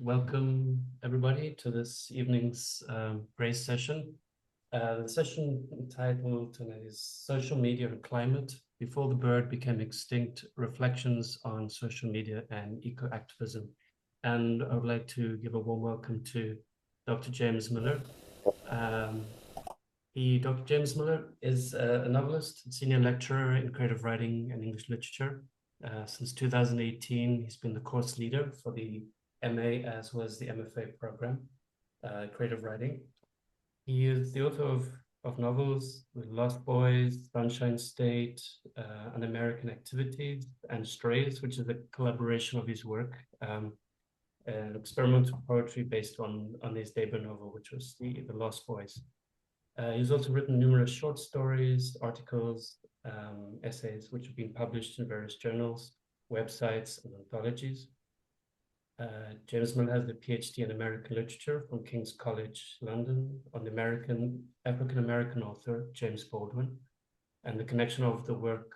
welcome everybody to this evening's Grace session. The session entitled tonight is Social Media and Climate, Before the Bird Became Extinct, Reflections on Social Media and Eco-Activism. And I would like to give a warm welcome to Dr. James Miller. Dr. James Miller is a novelist and senior lecturer in creative writing and English literature. Since 2018, he's been the course leader for the MA as well as the MFA program, creative writing. He is the author of novels with Lost Boys, Sunshine State, An American Activities, and Strays, which is a collaboration of his work, an experimental poetry based on his debut novel, which was the Lost Boys. He's also written numerous short stories, articles, essays, which have been published in various journals, websites, and anthologies. James Miller has a PhD in American literature from King's College, London, on the African-American author, James Baldwin, and the connection of the work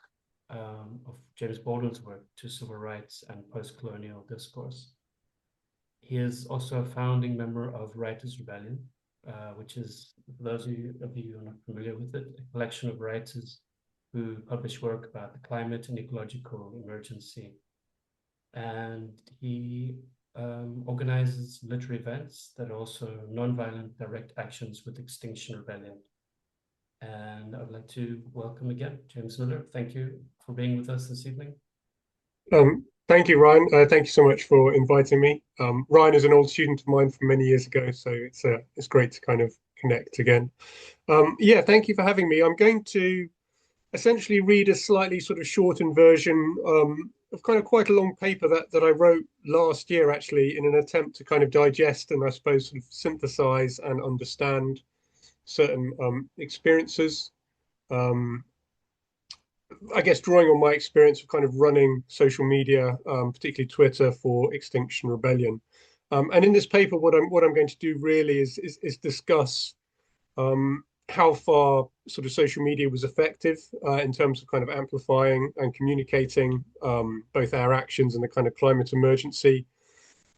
of James Baldwin's work to civil rights and post-colonial discourse. He is also a founding member of Writers' Rebellion, which is, for those of you who are not familiar with it, a collection of writers who publish work about the climate and ecological emergency. And he organizes literary events that are also nonviolent direct actions with Extinction Rebellion. And I'd like to welcome again James Miller. Thank you for being with us this evening. Thank you, Ryan. Thank you so much for inviting me. Ryan is an old student of mine from many years ago, so it's great to kind of connect again. Yeah, thank you for having me. I'm going to essentially read a slightly sort of shortened version of kind of quite a long paper that I wrote last year, actually, in an attempt to kind of digest and I suppose sort of synthesize and understand certain experiences. I guess drawing on my experience of kind of running social media, particularly Twitter, for Extinction Rebellion. And in this paper, what I'm going to do really is discuss how far sort of social media was effective in terms of kind of amplifying and communicating both our actions and the kind of climate emergency.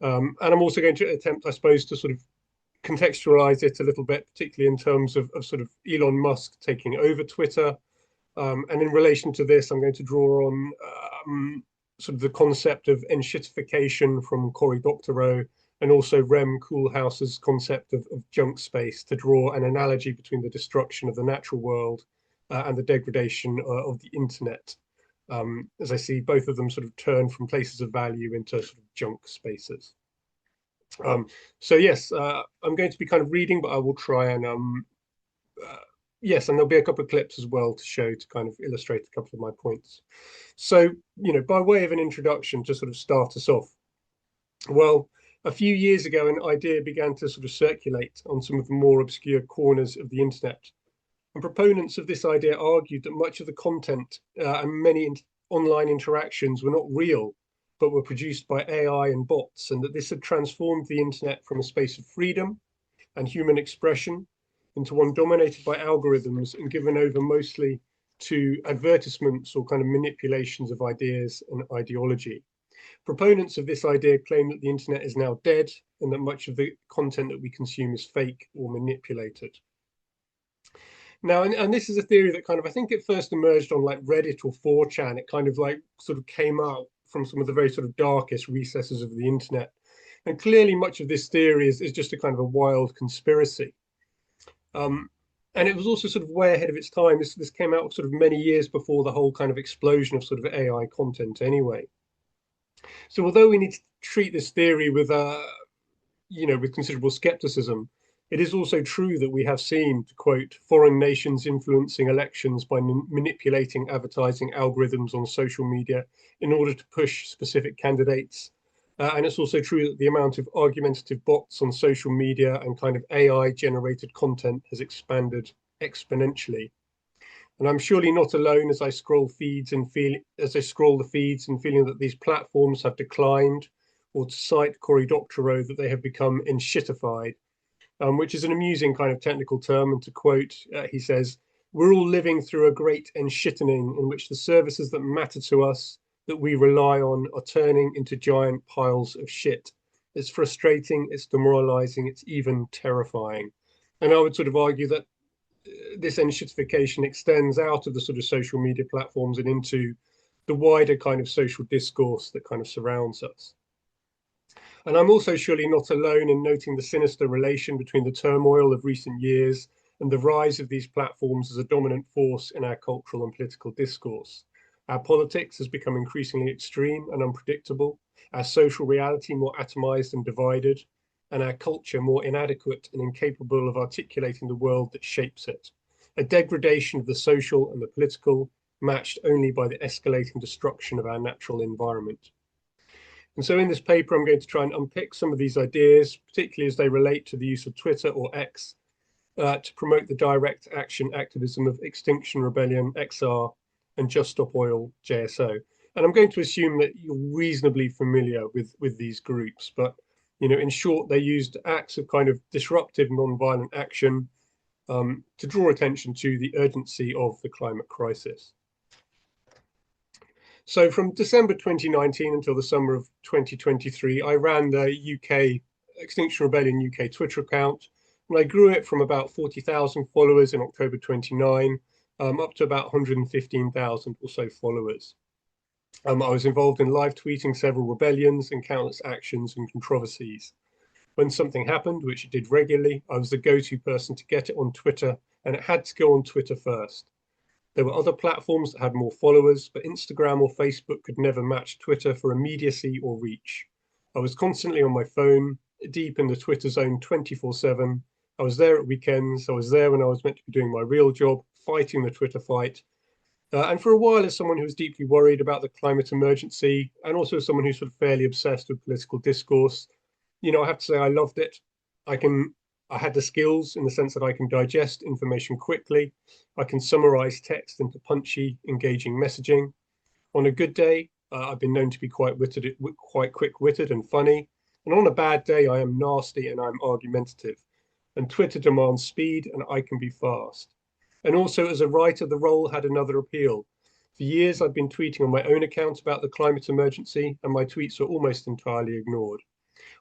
And I'm also going to attempt, I suppose, to sort of contextualize it a little bit, particularly in terms of sort of Elon Musk taking over Twitter. And in relation to this, I'm going to draw on sort of the concept of enshittification from Cory Doctorow, and also Rem Koolhaas's concept of junk space, to draw an analogy between the destruction of the natural world and the degradation of the internet, as I see both of them sort of turn from places of value into sort of junk spaces. So yes, I'm going to be kind of reading, but I will try and yes, and there'll be a couple of clips as well to show, to kind of illustrate a couple of my points. So, by way of an introduction to sort of start us off, well, a few years ago, an idea began to sort of circulate on some of the more obscure corners of the internet. And proponents of this idea argued that much of the content and many online interactions were not real, but were produced by AI and bots, and that this had transformed the internet from a space of freedom and human expression into one dominated by algorithms and given over mostly to advertisements or kind of manipulations of ideas and ideology. Proponents of this idea claim that the internet is now dead and that much of the content that we consume is fake or manipulated. Now, and this is a theory that kind of, I think it first emerged on like Reddit or 4chan. It kind of like sort of came out from some of the very sort of darkest recesses of the internet. And clearly much of this theory is just a kind of a wild conspiracy. And it was also sort of way ahead of its time. This came out sort of many years before the whole kind of explosion of sort of AI content anyway. So although we need to treat this theory with, with considerable skepticism, it is also true that we have seen, to quote, foreign nations influencing elections by manipulating advertising algorithms on social media in order to push specific candidates. And it's also true that the amount of argumentative bots on social media and kind of AI-generated content has expanded exponentially. And I'm surely not alone as I scroll the feeds and feeling that these platforms have declined, or to cite Cory Doctorow, that they have become enshittified, which is an amusing kind of technical term. And to quote, he says, "We're all living through a great enshittening in which the services that matter to us, that we rely on, are turning into giant piles of shit." It's frustrating, it's demoralizing, it's even terrifying. And I would sort of argue that this enshittification extends out of the sort of social media platforms and into the wider kind of social discourse that kind of surrounds us. And I'm also surely not alone in noting the sinister relation between the turmoil of recent years and the rise of these platforms as a dominant force in our cultural and political discourse. Our politics has become increasingly extreme and unpredictable, our social reality more atomized and divided, and our culture more inadequate and incapable of articulating the world that shapes it. A degradation of the social and the political, matched only by the escalating destruction of our natural environment. And so in this paper, I'm going to try and unpick some of these ideas, particularly as they relate to the use of Twitter or X to promote the direct action activism of Extinction Rebellion, XR, and Just Stop Oil, JSO. And I'm going to assume that you're reasonably familiar with these groups, but in short, they used acts of kind of disruptive non-violent action to draw attention to the urgency of the climate crisis. So from December 2019 until the summer of 2023, I ran the UK Extinction Rebellion UK Twitter account, and I grew it from about 40,000 followers in October 29 up to about 115,000 or so followers. I was involved in live tweeting several rebellions and countless actions and controversies. When something happened, which it did regularly, I was the go-to person to get it on Twitter, and it had to go on Twitter first. There were other platforms that had more followers, but Instagram or Facebook could never match Twitter for immediacy or reach. I was constantly on my phone, deep in the Twitter zone 24/7. I was there at weekends. I was there when I was meant to be doing my real job, fighting the Twitter fight. And for a while, as someone who was deeply worried about the climate emergency, and also as someone who's sort of fairly obsessed with political discourse, I have to say I loved it. I had the skills in the sense that I can digest information quickly. I can summarize text into punchy, engaging messaging. On a good day, I've been known to be quite quick-witted and funny. And on a bad day, I am nasty and I'm argumentative. And Twitter demands speed and I can be fast. And also as a writer, the role had another appeal. For years, I've been tweeting on my own account about the climate emergency, and my tweets were almost entirely ignored.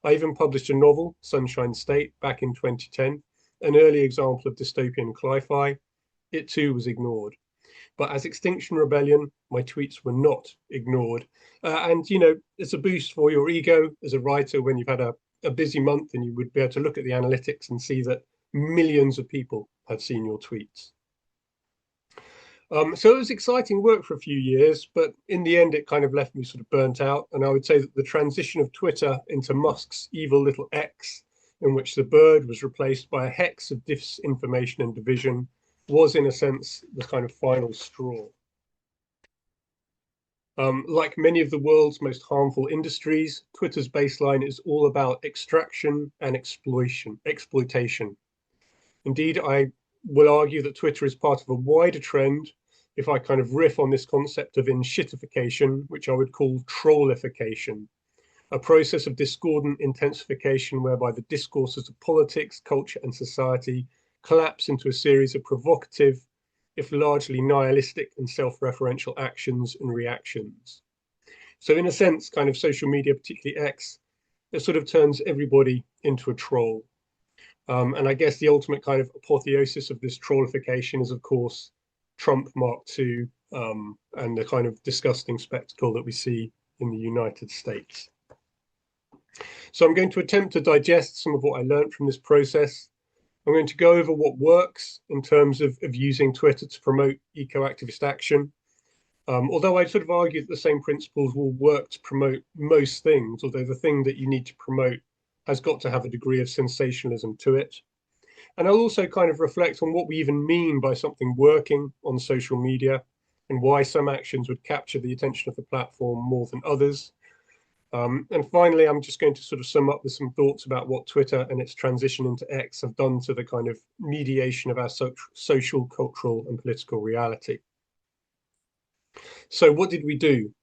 I even published a novel, Sunshine State, back in 2010, an early example of dystopian cli-fi. It too was ignored. But as Extinction Rebellion, my tweets were not ignored. And it's a boost for your ego as a writer when you've had a busy month and you would be able to look at the analytics and see that millions of people had seen your tweets. So it was exciting work for a few years, but in the end, it kind of left me sort of burnt out. And I would say that the transition of Twitter into Musk's evil little X, in which the bird was replaced by a hex of disinformation and division, was in a sense the kind of final straw. Like many of the world's most harmful industries, Twitter's baseline is all about extraction and exploitation. Indeed, I will argue that Twitter is part of a wider trend. If I kind of riff on this concept of enshittification, which I would call trollification, a process of discordant intensification whereby the discourses of politics, culture, and society collapse into a series of provocative, if largely nihilistic and self-referential actions and reactions. So in a sense, kind of social media, particularly X, it sort of turns everybody into a troll. And I guess the ultimate kind of apotheosis of this trollification is, of course, Trump Mark II and the kind of disgusting spectacle that we see in the United States. So I'm going to attempt to digest some of what I learned from this process. I'm going to go over what works in terms of using Twitter to promote eco-activist action. Although I sort of argue that the same principles will work to promote most things, although the thing that you need to promote has got to have a degree of sensationalism to it. And I'll also kind of reflect on what we even mean by something working on social media and why some actions would capture the attention of the platform more than others. And finally, I'm just going to sort of sum up with some thoughts about what Twitter and its transition into X have done to the kind of mediation of our social, cultural, and political reality. So what did we do?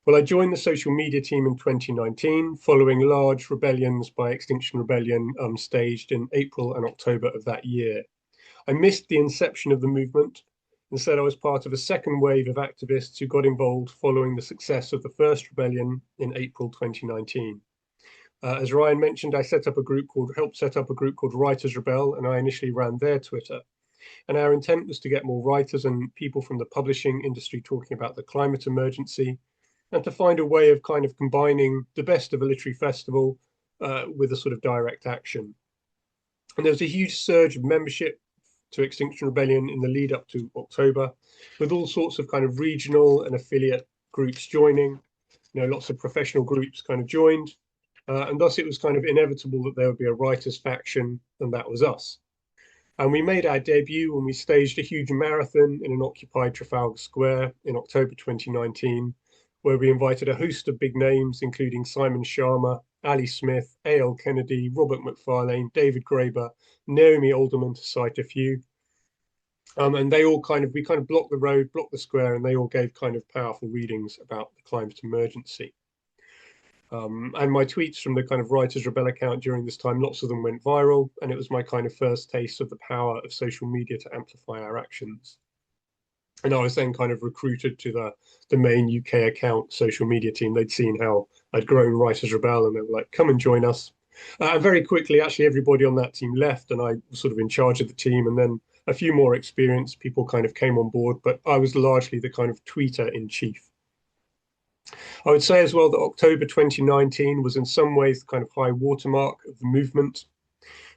Well, I joined the social media team in 2019, following large rebellions by Extinction Rebellion staged in April and October of that year. I missed the inception of the movement. Instead, I was part of a second wave of activists who got involved following the success of the first rebellion in April 2019. As Ryan mentioned, I helped set up a group called Writers Rebel, and I initially ran their Twitter. And our intent was to get more writers and people from the publishing industry talking about the climate emergency, and to find a way of kind of combining the best of a literary festival with a sort of direct action. And there was a huge surge of membership to Extinction Rebellion in the lead up to October, with all sorts of kind of regional and affiliate groups joining. Lots of professional groups kind of joined, and thus it was kind of inevitable that there would be a writers' faction, and that was us. And we made our debut when we staged a huge marathon in an occupied Trafalgar Square in October 2019, where we invited a host of big names, including Simon Sharma, Ali Smith, A.L. Kennedy, Robert McFarlane, David Graeber, Naomi Alderman, to cite a few. And we kind of blocked the road, blocked the square, and they all gave kind of powerful readings about the climate emergency. And my tweets from the kind of Writers Rebel account during this time, lots of them went viral, and it was my kind of first taste of the power of social media to amplify our actions. And I was then kind of recruited to the main UK account social media team. They'd seen how I'd grown Writers Rebel, and they were like, come and join us. And very quickly, actually, everybody on that team left, and I was sort of in charge of the team. And then a few more experienced people kind of came on board, but I was largely the kind of tweeter in chief. I would say as well that October 2019 was in some ways the kind of high watermark of the movement.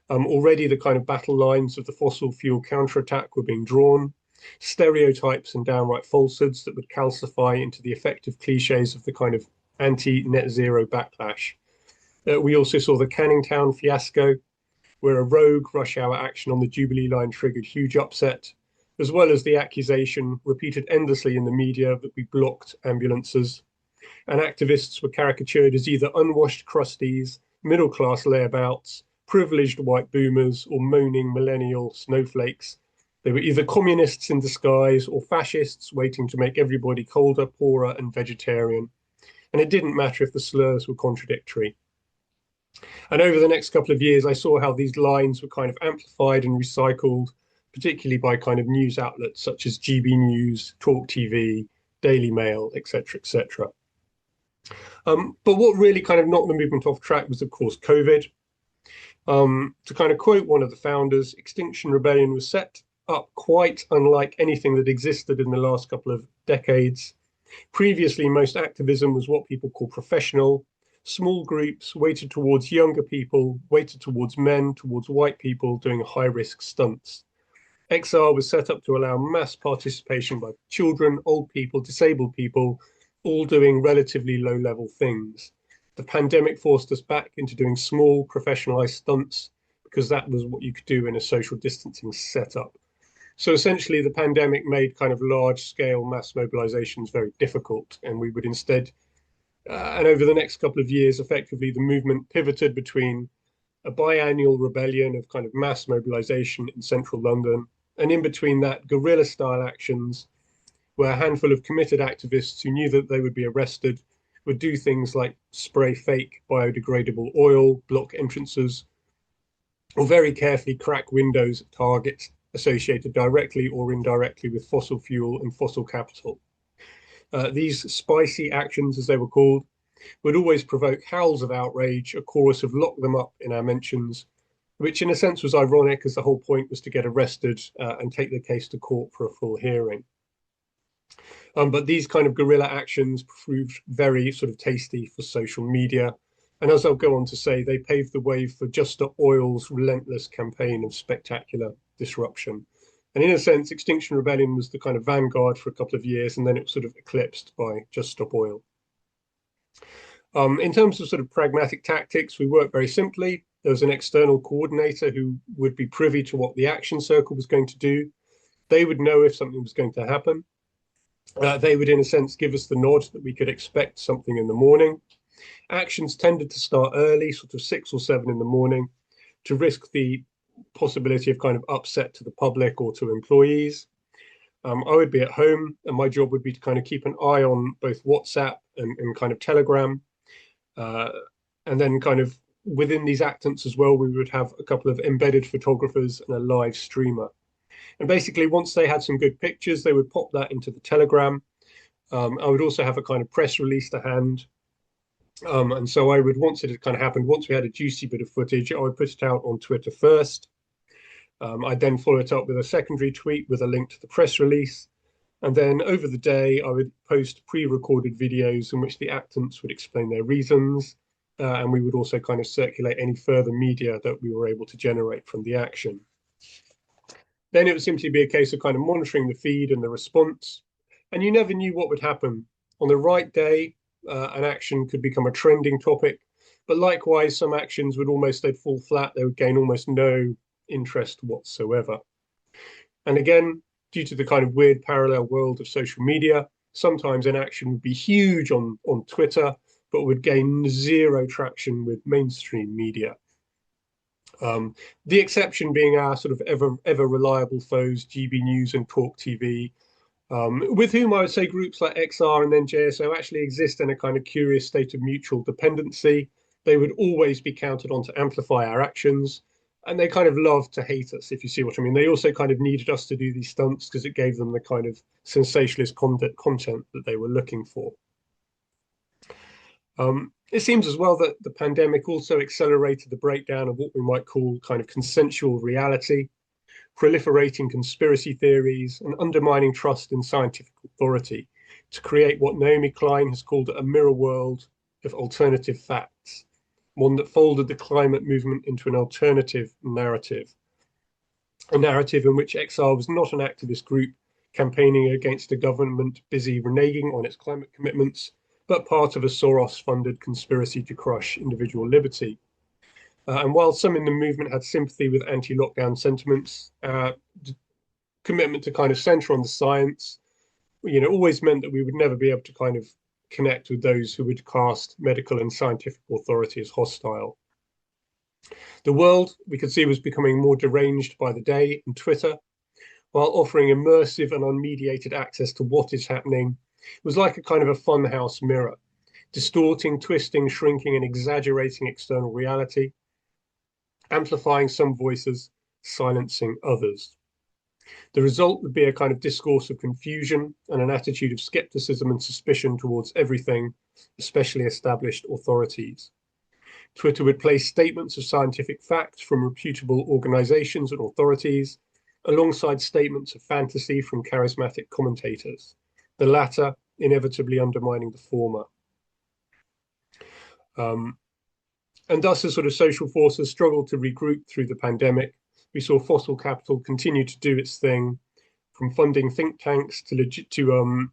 Already the kind of battle lines of the fossil fuel counterattack were being drawn, stereotypes and downright falsehoods that would calcify into the effective cliches of the kind of anti-net zero backlash. We also saw the Canning Town fiasco, where a rogue rush hour action on the Jubilee line triggered huge upset, as well as the accusation repeated endlessly in the media that we blocked ambulances. And activists were caricatured as either unwashed crusties, middle-class layabouts, privileged white boomers, or moaning millennial snowflakes. They were either communists in disguise or fascists waiting to make everybody colder, poorer, and vegetarian. And it didn't matter if the slurs were contradictory. And over the next couple of years, I saw how these lines were kind of amplified and recycled, particularly by kind of news outlets such as GB News, Talk TV, Daily Mail, etc., etc. But what really kind of knocked the movement off track was, of course, COVID. To kind of quote one of the founders, Extinction Rebellion was set up quite unlike anything that existed in the last couple of decades. Previously, most activism was what people call professional, small groups weighted towards younger people, weighted towards men, towards white people doing high-risk stunts. XR was set up to allow mass participation by children, old people, disabled people, all doing relatively low-level things. The pandemic forced us back into doing small, professionalized stunts because that was what you could do in a social distancing setup. So essentially, the pandemic made kind of large-scale mass mobilizations very difficult, and we would instead, and over the next couple of years, effectively, the movement pivoted between a biannual rebellion of kind of mass mobilization in central London, and in between that, guerrilla-style actions where a handful of committed activists who knew that they would be arrested would do things like spray fake biodegradable oil, block entrances, or very carefully crack windows at targets associated directly or indirectly with fossil fuel and fossil capital. These spicy actions, as they were called, would always provoke howls of outrage, a chorus of lock them up in our mentions, which in a sense was ironic as the whole point was to get arrested and take the case to court for a full hearing. But these kind of guerrilla actions proved very sort of tasty for social media. And as I'll go on to say, they paved the way for Just Stop Oil's relentless campaign of spectacular disruption. And in a sense, Extinction Rebellion was the kind of vanguard for a couple of years, and then it was sort of eclipsed by Just Stop Oil. In terms of sort of pragmatic tactics, we worked very simply. There was an external coordinator who would be privy to what the action circle was going to do. They would know if something was going to happen. They would, in a sense, give us the nod that we could expect something in the morning. Actions tended to start early, sort of 6 or 7 in the morning, to risk the possibility of kind of upset to the public or to employees. I would be at home, and my job would be to kind of keep an eye on both WhatsApp and kind of Telegram. And then kind of within these actants as well, we would have a couple of embedded photographers and a live streamer. And basically, once they had some good pictures, they would pop that into the Telegram. I would also have a kind of press release to hand. And so I would, once it had kind of happened, once we had a juicy bit of footage, I would put it out on Twitter first. I'd then follow it up with a secondary tweet with a link to the press release. And then over the day, I would post pre-recorded videos in which the actants would explain their reasons. And we would also kind of circulate any further media that we were able to generate from the action. Then it would simply be a case of kind of monitoring the feed and the response. And you never knew what would happen. On the right day, an action could become a trending topic. But likewise, some actions would almost, they'd fall flat. They would gain almost no interest whatsoever. And again, due to the kind of weird parallel world of social media, sometimes an action would be huge on Twitter, but would gain zero traction with mainstream media. The exception being our sort of ever reliable foes, GB News and Talk TV, with whom I would say groups like XR and then JSO actually exist in a kind of curious state of mutual dependency. They would always be counted on to amplify our actions, and they kind of love to hate us, if you see what I mean. They also kind of needed us to do these stunts because it gave them the kind of sensationalist content that they were looking for. It seems as well that the pandemic also accelerated the breakdown of what we might call kind of consensual reality, proliferating conspiracy theories, and undermining trust in scientific authority to create what Naomi Klein has called a mirror world of alternative facts, one that folded the climate movement into an alternative narrative, a narrative in which XR was not an activist group campaigning against a government busy reneging on its climate commitments, but part of a Soros-funded conspiracy to crush individual liberty. And while some in the movement had sympathy with anti-lockdown sentiments, commitment to kind of center on the science, always meant that we would never be able to kind of connect with those who would cast medical and scientific authority as hostile. The world, we could see, was becoming more deranged by the day, and Twitter, while offering immersive and unmediated access to what is happening, was like a kind of a funhouse mirror, distorting, twisting, shrinking, and exaggerating external reality, amplifying some voices, silencing others. The result would be a kind of discourse of confusion and an attitude of skepticism and suspicion towards everything, especially established authorities. Twitter would place statements of scientific fact from reputable organizations and authorities alongside statements of fantasy from charismatic commentators, the latter inevitably undermining the former. And thus, as sort of social forces struggled to regroup through the pandemic, we saw fossil capital continue to do its thing, from funding think tanks from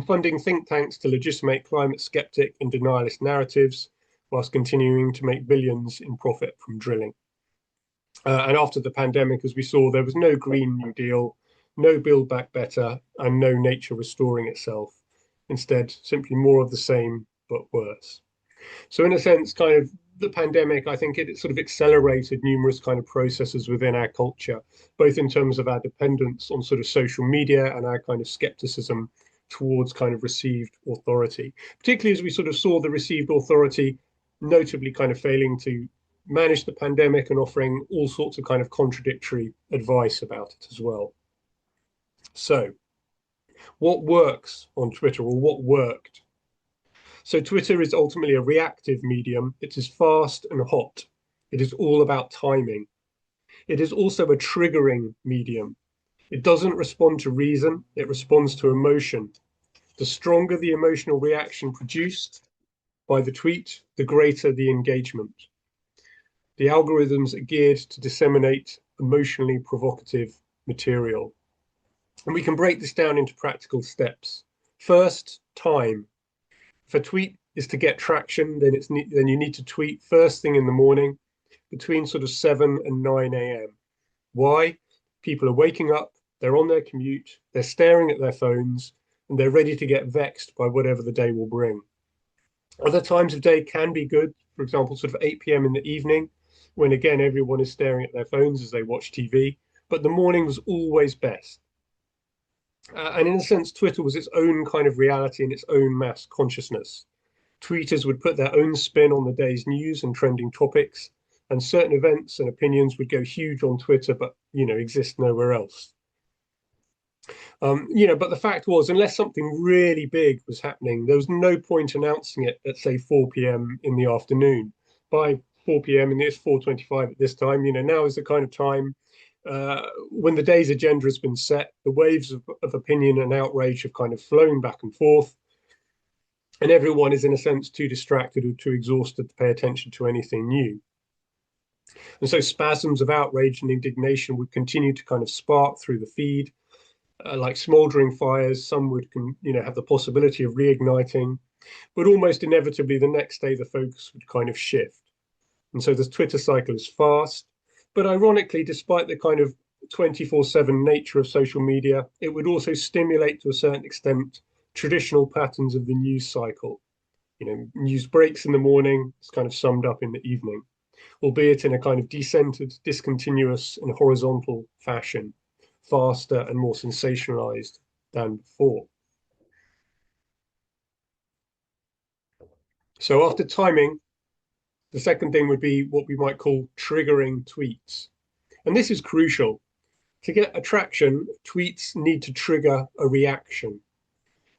funding think tanks to legitimate climate skeptic and denialist narratives, whilst continuing to make billions in profit from drilling. And after the pandemic, as we saw, there was no Green New Deal, no Build Back Better, and no nature restoring itself. Instead, simply more of the same, but worse. So in a sense, kind of the pandemic, I think it sort of accelerated numerous kind of processes within our culture, both in terms of our dependence on sort of social media and our kind of skepticism towards kind of received authority, particularly as we sort of saw the received authority notably kind of failing to manage the pandemic and offering all sorts of kind of contradictory advice about it as well. So what works on Twitter, or what worked? So Twitter is ultimately a reactive medium. It is fast and hot. It is all about timing. It is also a triggering medium. It doesn't respond to reason, it responds to emotion. The stronger the emotional reaction produced by the tweet, the greater the engagement. The algorithms are geared to disseminate emotionally provocative material. And we can break this down into practical steps. First, time. If a tweet is to get traction, then you need to tweet first thing in the morning between sort of 7 and 9 a.m. Why? People are waking up, they're on their commute, they're staring at their phones, and they're ready to get vexed by whatever the day will bring. Other times of day can be good, for example, sort of 8 p.m. in the evening, when again everyone is staring at their phones as they watch TV, but the morning was always best. And in a sense, Twitter was its own kind of reality and its own mass consciousness. Tweeters would put their own spin on the day's news and trending topics, and certain events and opinions would go huge on Twitter, but exist nowhere else. But the fact was, unless something really big was happening, there was no point announcing it at, say, 4 p.m. in the afternoon. By 4 p.m., and it's 4:25 at this time, now is the kind of time when the day's agenda has been set, the waves of opinion and outrage have kind of flown back and forth, and everyone is, in a sense, too distracted or too exhausted to pay attention to anything new. And so spasms of outrage and indignation would continue to kind of spark through the feed, like smoldering fires. Some would, have the possibility of reigniting, but almost inevitably the next day the focus would kind of shift. And so the Twitter cycle is fast, but ironically, despite the kind of 24/7 nature of social media, it would also stimulate to a certain extent traditional patterns of the news cycle. News breaks in the morning, it's kind of summed up in the evening, albeit in a kind of decentered, discontinuous, and horizontal fashion, faster and more sensationalized than before. So after timing, the second thing would be what we might call triggering tweets. And this is crucial. To get attraction, tweets need to trigger a reaction.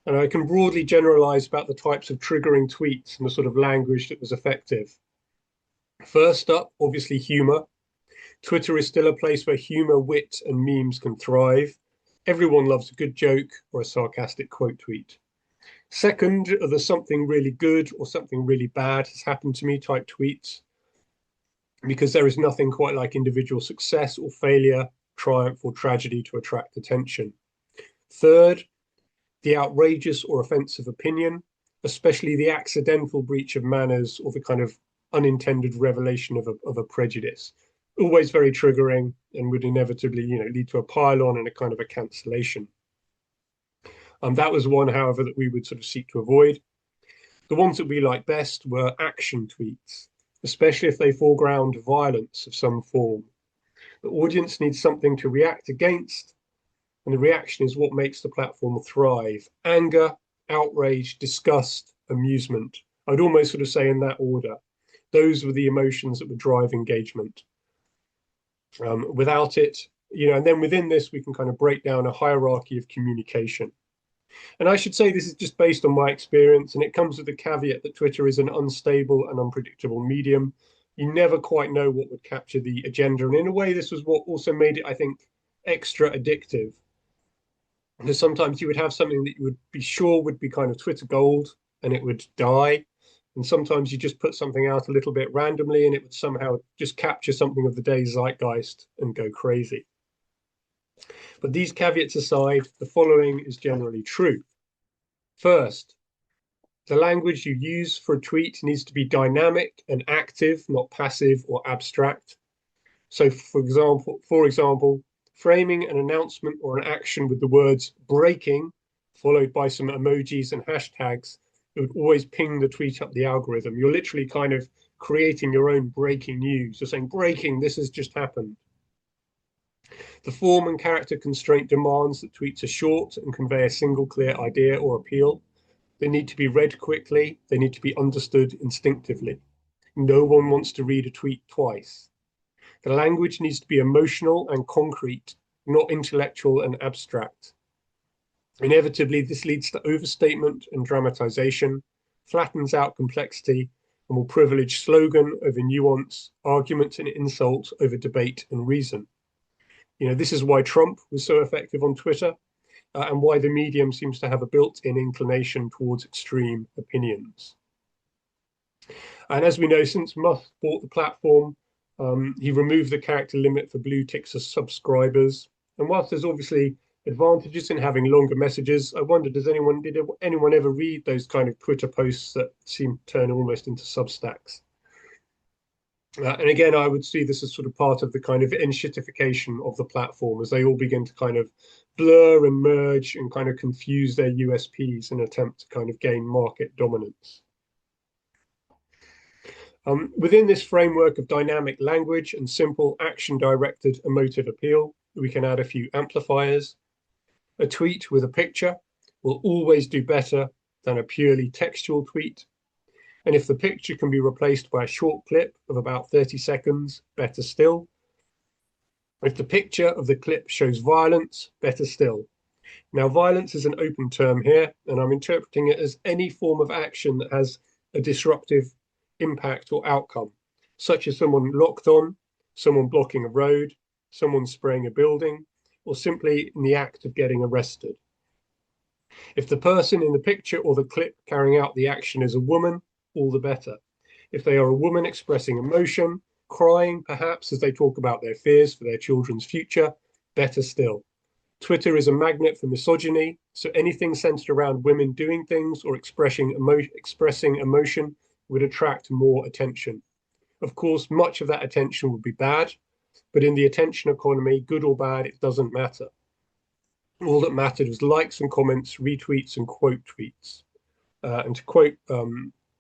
And I can broadly generalize about the types of triggering tweets and the sort of language that was effective. First up, obviously, humor. Twitter is still a place where humor, wit, and memes can thrive. Everyone loves a good joke or a sarcastic quote tweet. Second, are the something really good or something really bad has happened to me type tweets, because there is nothing quite like individual success or failure, triumph or tragedy to attract attention. Third, the outrageous or offensive opinion, especially the accidental breach of manners or the kind of unintended revelation of a prejudice. Always very triggering and would inevitably, lead to a pile-on and a kind of a cancellation. That was one, however, that we would sort of seek to avoid. The ones that we like best were action tweets, especially if they foreground violence of some form. The audience needs something to react against, and the reaction is what makes the platform thrive. Anger, outrage, disgust, amusement. I'd almost sort of say in that order. Those were the emotions that would drive engagement. Without it, and then within this, we can kind of break down a hierarchy of communication. And I should say this is just based on my experience, and it comes with the caveat that Twitter is an unstable and unpredictable medium. You never quite know what would capture the agenda. And in a way, this was what also made it, I think, extra addictive. Because sometimes you would have something that you would be sure would be kind of Twitter gold and it would die. And sometimes you just put something out a little bit randomly and it would somehow just capture something of the day's zeitgeist and go crazy. But these caveats aside, the following is generally true. First, the language you use for a tweet needs to be dynamic and active, not passive or abstract. So for example, framing an announcement or an action with the words breaking, followed by some emojis and hashtags, it would always ping the tweet up the algorithm. You're literally kind of creating your own breaking news. You're saying, breaking, this has just happened. The form and character constraint demands that tweets are short and convey a single clear idea or appeal. They need to be read quickly. They need to be understood instinctively. No one wants to read a tweet twice. The language needs to be emotional and concrete, not intellectual and abstract. Inevitably, this leads to overstatement and dramatization, flattens out complexity, and will privilege slogan over nuance, argument and insult over debate and reason. This is why Trump was so effective on Twitter, and why the medium seems to have a built-in inclination towards extreme opinions. And as we know, since Musk bought the platform, he removed the character limit for blue ticks as subscribers. And whilst there's obviously advantages in having longer messages, I wonder, did anyone ever read those kind of Twitter posts that seem to turn almost into Substacks? And again, I would see this as sort of part of the kind of enshittification of the platform as they all begin to kind of blur and merge and kind of confuse their USPs in an attempt to kind of gain market dominance. Within this framework of dynamic language and simple action-directed emotive appeal, we can add a few amplifiers. A tweet with a picture will always do better than a purely textual tweet. And if the picture can be replaced by a short clip of about 30 seconds, better still. If the picture of the clip shows violence, better still. Now, violence is an open term here, and I'm interpreting it as any form of action that has a disruptive impact or outcome, such as someone locked on, someone blocking a road, someone spraying a building, or simply in the act of getting arrested. If the person in the picture or the clip carrying out the action is a woman, all the better. If they are a woman expressing emotion, crying perhaps as they talk about their fears for their children's future, better still. Twitter is a magnet for misogyny, so anything centered around women doing things or expressing emotion would attract more attention. Of course, much of that attention would be bad, but in the attention economy, good or bad, it doesn't matter. All that mattered was likes and comments, retweets and quote tweets. And to quote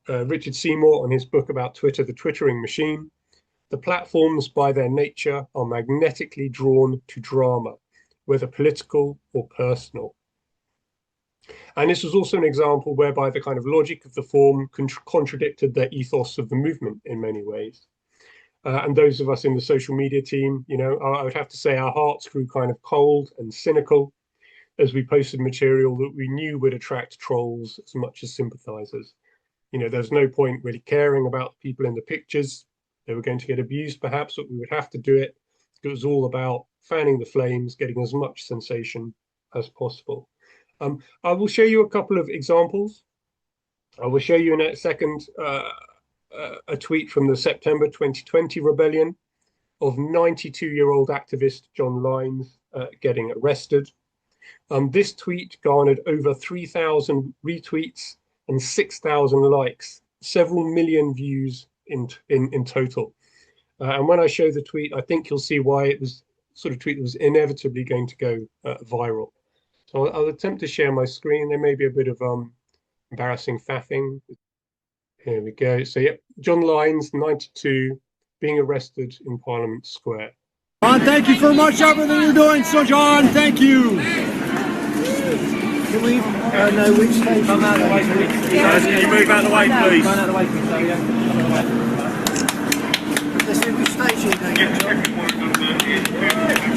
Richard Seymour on his book about Twitter, The Twittering Machine, the platforms by their nature are magnetically drawn to drama, whether political or personal. And this was also an example whereby the kind of logic of the form contradicted the ethos of the movement in many ways. And those of us in the social media team, I would have to say our hearts grew kind of cold and cynical as we posted material that we knew would attract trolls as much as sympathizers. There's no point really caring about people in the pictures. They were going to get abused perhaps, but we would have to do it. It was all about fanning the flames, getting as much sensation as possible. I will show you a couple of examples. I will show you in a second a tweet from the September 2020 rebellion of 92-year-old activist John Lyons getting arrested. This tweet garnered over 3,000 retweets and 6,000 likes, several million views in total. And when I show the tweet, I think you'll see why it was sort of tweet that was inevitably going to go viral. So I'll attempt to share my screen. There may be a bit of embarrassing faffing. Here we go. So, yep, John Lyons, 92, being arrested in Parliament Square. John, thank you for much everything you're doing. So, John, thank you. Can we know which station? Come out of the way, please. Can you move out of the way, please? Come out of the way, please. So, yeah. Let's see which station you're going to, John.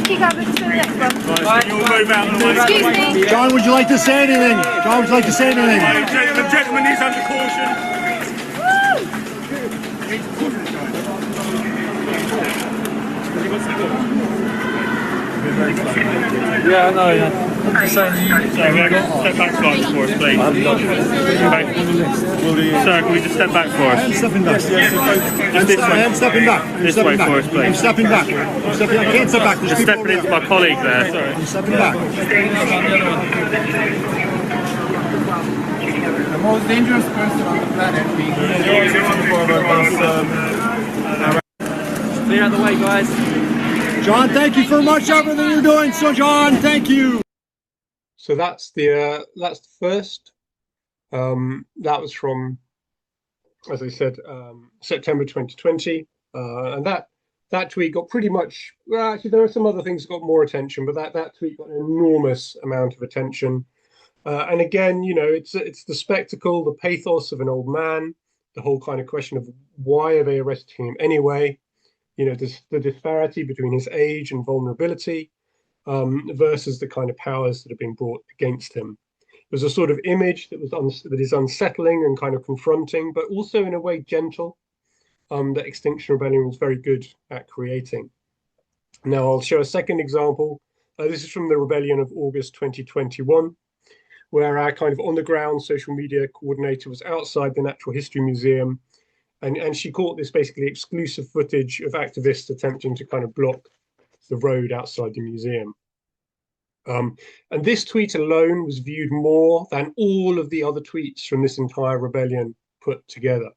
Keep going to the next one. Right, can you all move out of the way? Excuse me. John, would you like to say anything? John, would you like to say anything? The gentleman is under caution. Yeah, I know, yeah. I'm just saying Step back slightly for us, please. Sir, can we just step back for us? I'm stepping back. Just this way. I'm stepping back. This way for us, please. I'm stepping back. I can't step back. Just stepping into my colleague there, sorry. I'm stepping back. The most dangerous person on the planet being Clear out the way, guys. John, thank you for much everything you're doing. So, John, thank you. So that's the first. That was from, as I said, September 2020, and that tweet got pretty much. Well, actually, there are some other things that got more attention, but that tweet got an enormous amount of attention. And again, it's the spectacle, the pathos of an old man, the whole kind of question of why are they arresting him anyway? The disparity between his age and vulnerability versus the kind of powers that are being brought against him. It was a sort of image that is unsettling and kind of confronting, but also in a way gentle, that Extinction Rebellion was very good at creating. Now I'll show a second example. This is from the rebellion of August 2021, where our kind of on-the-ground social media coordinator was outside the Natural History Museum, and she caught this basically exclusive footage of activists attempting to kind of block the road outside the museum. And this tweet alone was viewed more than all of the other tweets from this entire rebellion put together.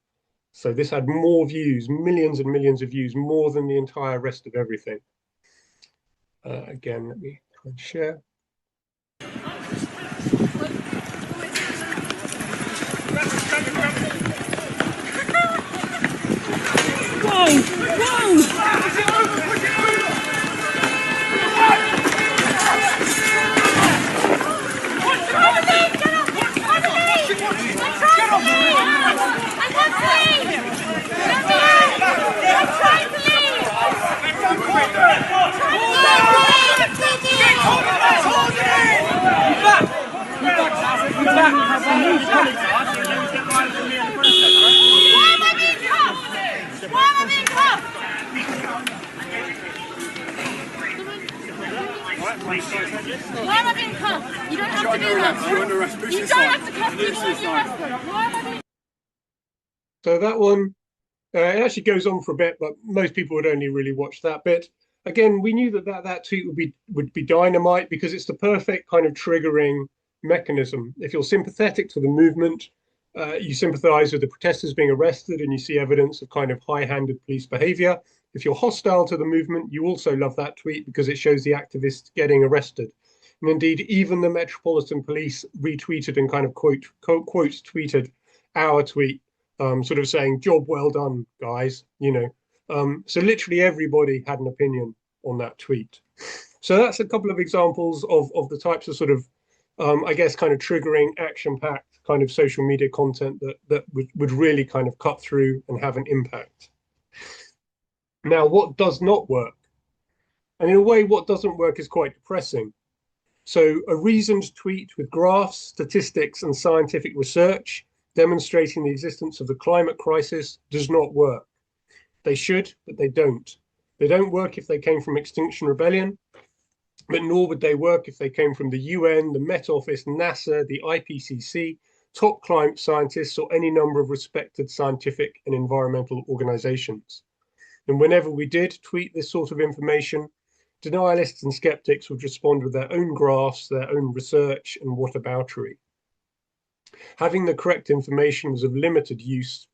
So this had more views, millions and millions of views, more than the entire rest of everything. Again, let me try and share. under arrest. Move to the side. Move to the side. So that one, it actually goes on for a bit, but most people would only really watch that bit. Again, we knew that tweet would be dynamite because it's the perfect kind of triggering mechanism. If you're sympathetic to the movement, you sympathize with the protesters being arrested and you see evidence of kind of high-handed police behavior. If you're hostile to the movement, you also love that tweet because it shows the activists getting arrested. And indeed, even the Metropolitan Police retweeted and kind of quote tweeted our tweet, sort of saying, "Job well done, guys," you know. So literally everybody had an opinion on that tweet. So that's a couple of examples of the types of sort of, I guess, kind of triggering, action-packed kind of social media content that would really kind of cut through and have an impact. Now, what does not work? And in a way, what doesn't work is quite depressing. So a reasoned tweet with graphs, statistics, and scientific research demonstrating the existence of the climate crisis does not work. They should, but they don't. They don't work if they came from Extinction Rebellion, but nor would they work if they came from the UN, the Met Office, NASA, the IPCC, top climate scientists, or any number of respected scientific and environmental organizations. And whenever we did tweet this sort of information, denialists and skeptics would respond with their own graphs, their own research, and whataboutery. Having the correct information was of limited use.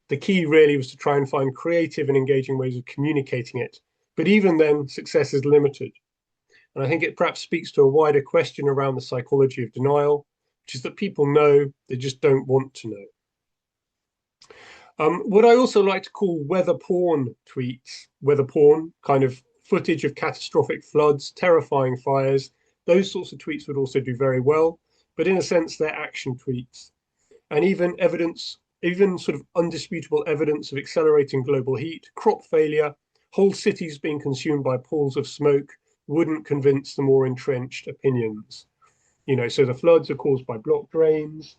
The key really was to try and find creative and engaging ways of communicating it. But even then, success is limited. And I think it perhaps speaks to a wider question around the psychology of denial, which is that people know, they just don't want to know. What I also like to call weather porn tweets, weather porn, kind of footage of catastrophic floods, terrifying fires, those sorts of tweets would also do very well, but in a sense, they're action tweets. And even sort of undisputable evidence of accelerating global heat, crop failure, whole cities being consumed by pools of smoke wouldn't convince the more entrenched opinions. You know, so the floods are caused by blocked drains.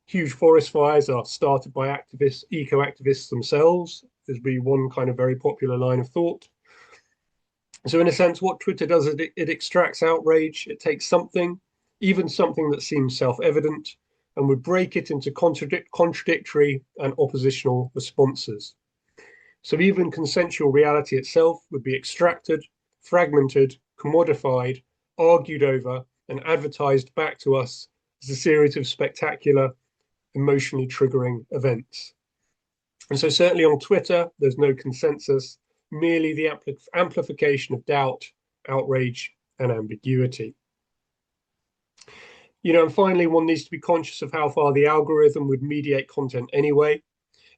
Huge forest fires are started by activists, eco-activists themselves. There's be one kind of very popular line of thought. So in a sense, what Twitter does is it extracts outrage. It takes something, even something that seems self-evident, and would break it into contradictory and oppositional responses. So even consensual reality itself would be extracted, fragmented, commodified, argued over, and advertised back to us as a series of spectacular, emotionally triggering events. And so certainly on Twitter, there's no consensus, merely the amplification of doubt, outrage, and ambiguity. You know, and finally, one needs to be conscious of how far the algorithm would mediate content anyway.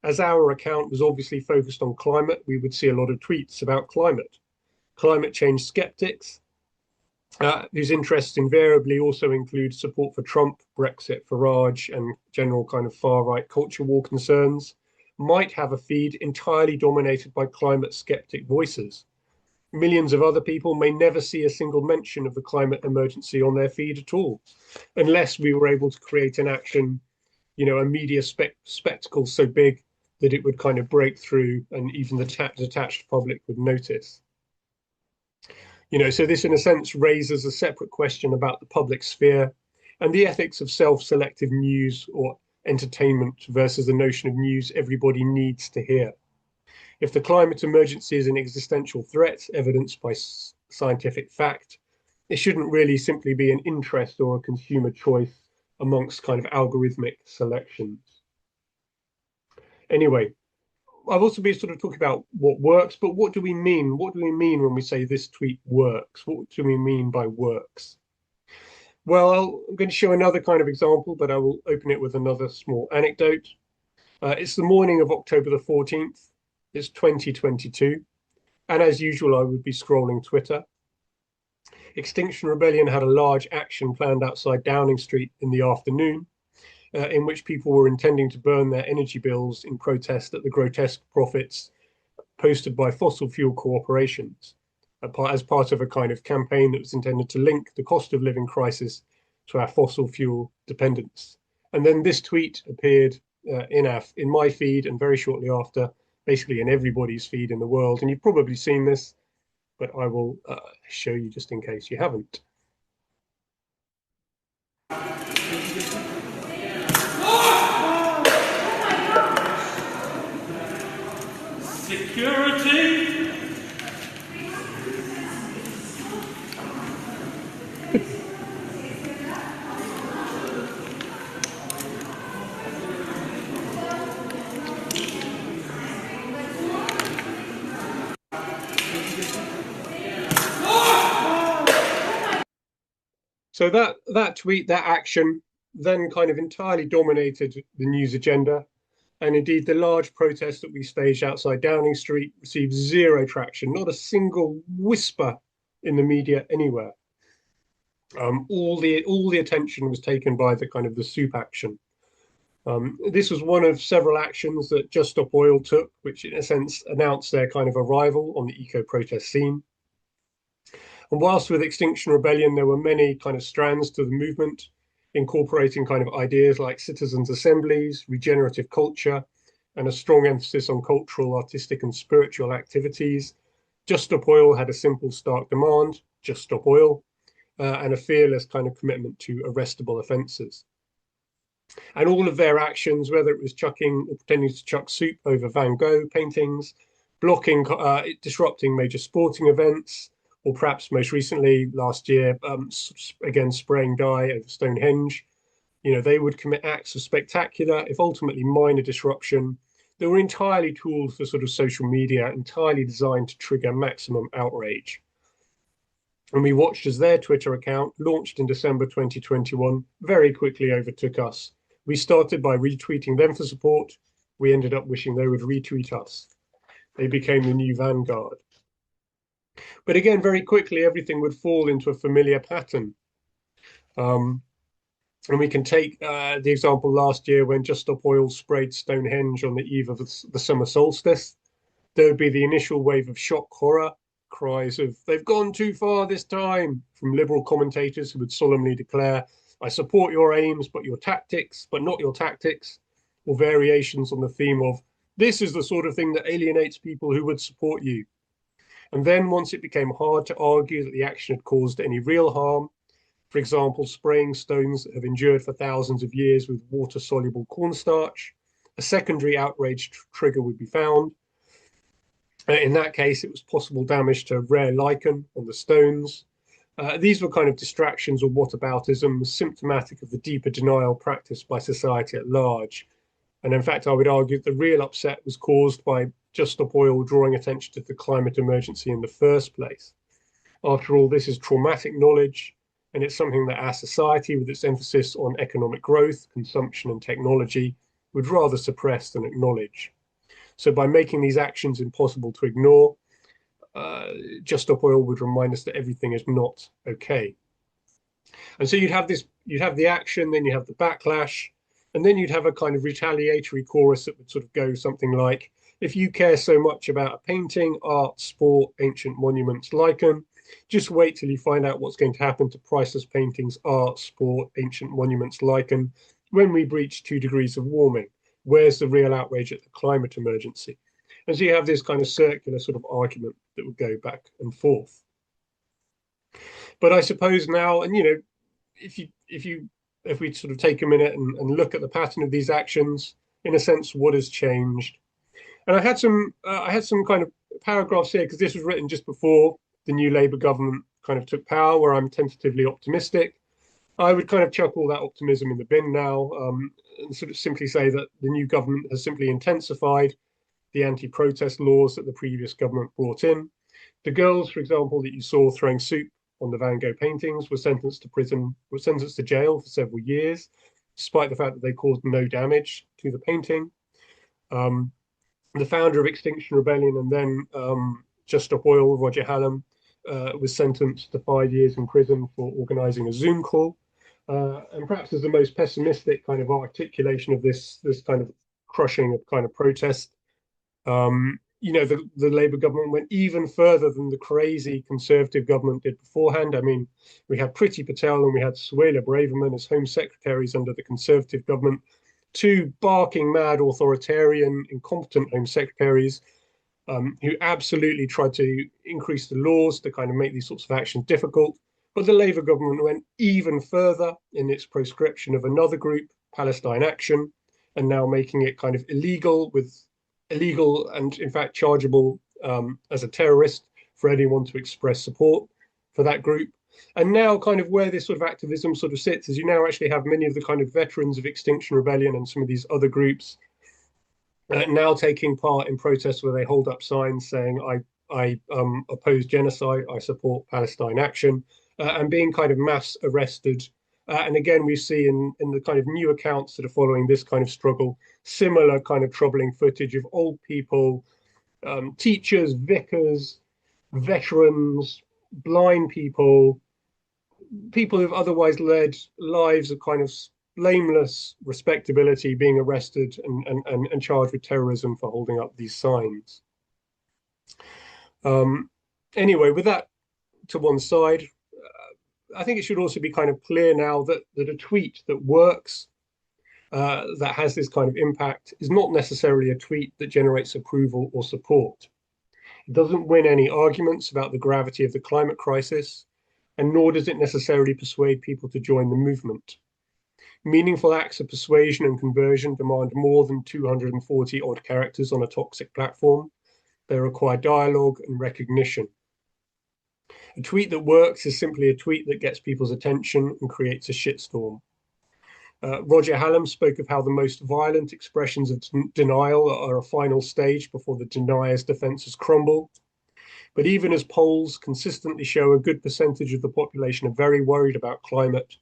As our account was obviously focused on climate, we would see a lot of tweets about climate change skeptics, whose interests invariably also include support for Trump, Brexit, Farage, and general kind of far-right culture war concerns, might have a feed entirely dominated by climate skeptic voices. Millions of other people may never see a single mention of the climate emergency on their feed at all, unless we were able to create an action, you know, a media spectacle so big that it would kind of break through and even the detached public would notice. You know, so this in a sense raises a separate question about the public sphere and the ethics of self-selective news or entertainment versus the notion of news everybody needs to hear. If the climate emergency is an existential threat evidenced by scientific fact, it shouldn't really simply be an interest or a consumer choice amongst kind of algorithmic selections. Anyway, I've also been sort of talking about what works, but what do we mean? What do we mean when we say this tweet works? What do we mean by works? Well, I'm going to show another kind of example, but I will open it with another small anecdote. It's the morning of October the 14th. It's 2022. And as usual, I would be scrolling Twitter. Extinction Rebellion had a large action planned outside Downing Street in the afternoon, in which people were intending to burn their energy bills in protest at the grotesque profits posted by fossil fuel corporations, as part of a kind of campaign that was intended to link the cost of living crisis to our fossil fuel dependence. And then this tweet appeared in my feed, and very shortly after, basically in everybody's feed in the world. And you've probably seen this, but I will show you just in case you haven't. Security! So that tweet, that action, then kind of entirely dominated the news agenda. And indeed, the large protest that we staged outside Downing Street received zero traction, not a single whisper in the media anywhere. All the attention was taken by the kind of the soup action. This was one of several actions that Just Stop Oil took, which in a sense announced their kind of arrival on the eco-protest scene. And whilst with Extinction Rebellion, there were many kind of strands to the movement, incorporating kind of ideas like citizens' assemblies, regenerative culture, and a strong emphasis on cultural, artistic, and spiritual activities. Just Stop Oil had a simple, stark demand, just stop oil, and a fearless kind of commitment to arrestable offences. And all of their actions, whether it was chucking or pretending to chuck soup over Van Gogh paintings, blocking, disrupting major sporting events, or perhaps most recently last year, again, spraying dye over Stonehenge. You know, they would commit acts of spectacular, if ultimately minor disruption. They were entirely tools for sort of social media, entirely designed to trigger maximum outrage. And we watched as their Twitter account, launched in December 2021, very quickly overtook us. We started by retweeting them for support. We ended up wishing they would retweet us. They became the new vanguard. But again, very quickly, everything would fall into a familiar pattern. And we can take the example last year when Just Stop Oil sprayed Stonehenge on the eve of the summer solstice. There would be the initial wave of shock horror, cries of, they've gone too far this time, from liberal commentators who would solemnly declare, I support your aims, but not your tactics, or variations on the theme of, this is the sort of thing that alienates people who would support you. And then once it became hard to argue that the action had caused any real harm, for example, spraying stones that have endured for thousands of years with water-soluble cornstarch, a secondary outrage trigger would be found. In that case, it was possible damage to rare lichen on the stones. These were kind of distractions or whataboutism, symptomatic of the deeper denial practiced by society at large. And in fact, I would argue that the real upset was caused by Just Stop Oil drawing attention to the climate emergency in the first place. After all, this is traumatic knowledge, and it's something that our society, with its emphasis on economic growth, consumption, and technology, would rather suppress than acknowledge. So by making these actions impossible to ignore, Just Stop Oil would remind us that everything is not okay. And so you'd have the action, then you have the backlash, and then you'd have a kind of retaliatory chorus that would sort of go something like, if you care so much about a painting, art, sport, ancient monuments, lichen, just wait till you find out what's going to happen to priceless paintings, art, sport, ancient monuments, lichen, when we breach 2 degrees of warming. Where's the real outrage at the climate emergency? And so you have this kind of circular sort of argument that would go back and forth. But I suppose now, and you know, if we sort of take a minute and look at the pattern of these actions, in a sense, what has changed? And I had some kind of paragraphs here because this was written just before the new Labour government kind of took power, where I'm tentatively optimistic. I would kind of chuck all that optimism in the bin now, and sort of simply say that the new government has simply intensified the anti-protest laws that the previous government brought in. The girls, for example, that you saw throwing soup on the Van Gogh paintings were sentenced to jail for several years, despite the fact that they caused no damage to the painting. The founder of Extinction Rebellion and then Just Stop Oil, Roger Hallam, was sentenced to 5 years in prison for organising a Zoom call. And perhaps as the most pessimistic kind of articulation of this kind of crushing of kind of protest, you know, the Labour government went even further than the crazy Conservative government did beforehand. I mean, we had Priti Patel and we had Suella Braverman as Home Secretaries under the Conservative government, 2 barking mad authoritarian, incompetent Home Secretaries who absolutely tried to increase the laws to kind of make these sorts of actions difficult. But the Labour government went even further in its proscription of another group, Palestine Action, and now making it kind of illegal with illegal and in fact chargeable as a terrorist for anyone to express support for that group. And now kind of where this sort of activism sort of sits is you now actually have many of the kind of veterans of Extinction Rebellion and some of these other groups now taking part in protests where they hold up signs saying, I oppose genocide, I support Palestine action, and being kind of mass arrested. And again, we see in the kind of new accounts that are following this kind of struggle, similar kind of troubling footage of old people, teachers, vicars, veterans, blind people, people who've otherwise led lives of kind of blameless respectability being arrested and charged with terrorism for holding up these signs. Anyway, with that to one side, I think it should also be kind of clear now that a tweet that works, that has this kind of impact, is not necessarily a tweet that generates approval or support. It doesn't win any arguments about the gravity of the climate crisis, and nor does it necessarily persuade people to join the movement. Meaningful acts of persuasion and conversion demand more than 240 odd characters on a toxic platform. They require dialogue and recognition. A tweet that works is simply a tweet that gets people's attention and creates a shitstorm. Roger Hallam spoke of how the most violent expressions of denial are a final stage before the denier's defenses crumble. But even as polls consistently show a good percentage of the population are very worried about climate,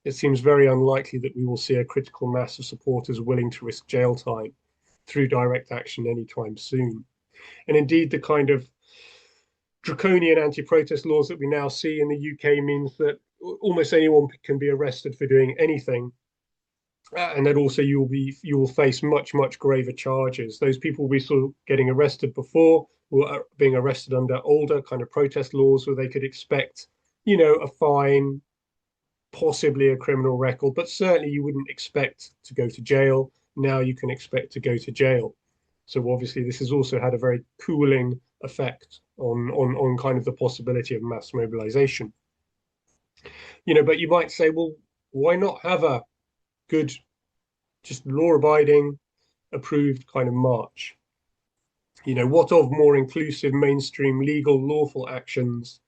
it seems very unlikely that we will see a critical mass of supporters willing to risk jail time through direct action anytime soon. And indeed, the kind of draconian anti-protest laws that we now see in the UK means that almost anyone can be arrested for doing anything. And that also you will face much graver charges. Those people we saw getting arrested before were being arrested under older kind of protest laws where they could expect, you know, a fine, possibly a criminal record, but certainly you wouldn't expect to go to jail. Now you can expect to go to jail. So obviously this has also had a very cooling effect on kind of the possibility of mass mobilization. You know, but you might say, well, why not have a good, just law-abiding, approved kind of march? You know, what of more inclusive, mainstream, legal, lawful actions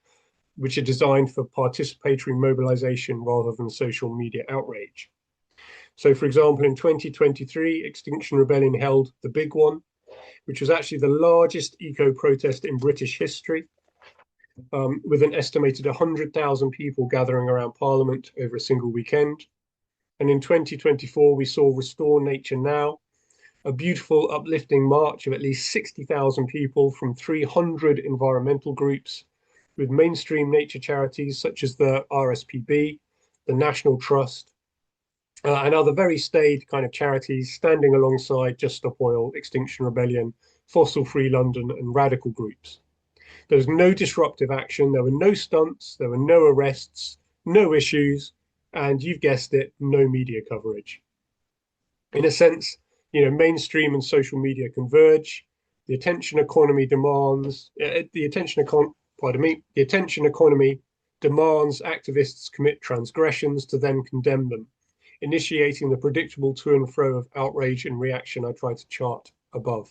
which are designed for participatory mobilization rather than social media outrage? So, for example, in 2023, Extinction Rebellion held the big one, which was actually the largest eco-protest in British history, with an estimated 100,000 people gathering around Parliament over a single weekend. And in 2024, we saw Restore Nature Now, a beautiful, uplifting march of at least 60,000 people from 300 environmental groups, with mainstream nature charities such as the RSPB, the National Trust, and other very staid kind of charities standing alongside Just Stop Oil, Extinction Rebellion, Fossil Free London, and radical groups. There was no disruptive action, there were no stunts, there were no arrests, no issues, and you've guessed it, no media coverage. In a sense, you know, mainstream and social media converge. The attention economy demands, the attention economy demands activists commit transgressions to then condemn them, initiating the predictable to and fro of outrage and reaction I tried to chart above.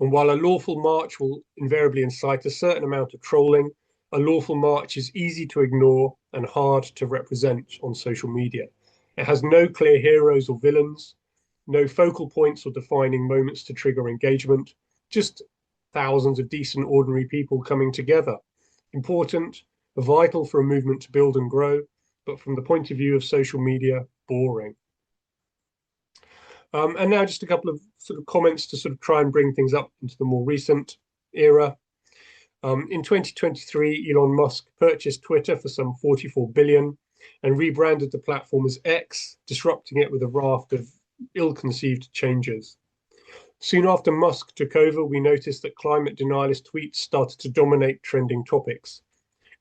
And while a lawful march will invariably incite a certain amount of trolling, a lawful march is easy to ignore and hard to represent on social media. It has no clear heroes or villains, no focal points or defining moments to trigger engagement, just thousands of decent, ordinary people coming together. Important, vital for a movement to build and grow, but from the point of view of social media, boring. And now just a couple of sort of comments to sort of try and bring things up into the more recent era. In 2023, Elon Musk purchased Twitter for some 44 billion and rebranded the platform as X, disrupting it with a raft of ill-conceived changes. Soon after Musk took over, we noticed that climate denialist tweets started to dominate trending topics.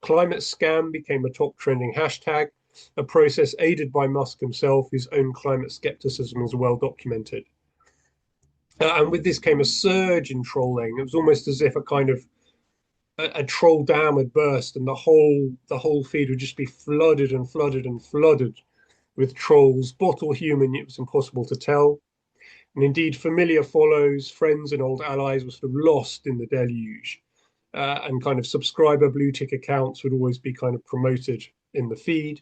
Climate scam became a top trending hashtag, a process aided by Musk himself, whose own climate skepticism is well documented. And with this came a surge in trolling. It was almost as if a kind of a troll dam had burst, and the whole feed would just be flooded and flooded and flooded with trolls, bot or human. It was impossible to tell. And indeed, familiar follows, friends and old allies were sort of lost in the deluge. And kind of subscriber blue tick accounts would always be kind of promoted in the feed.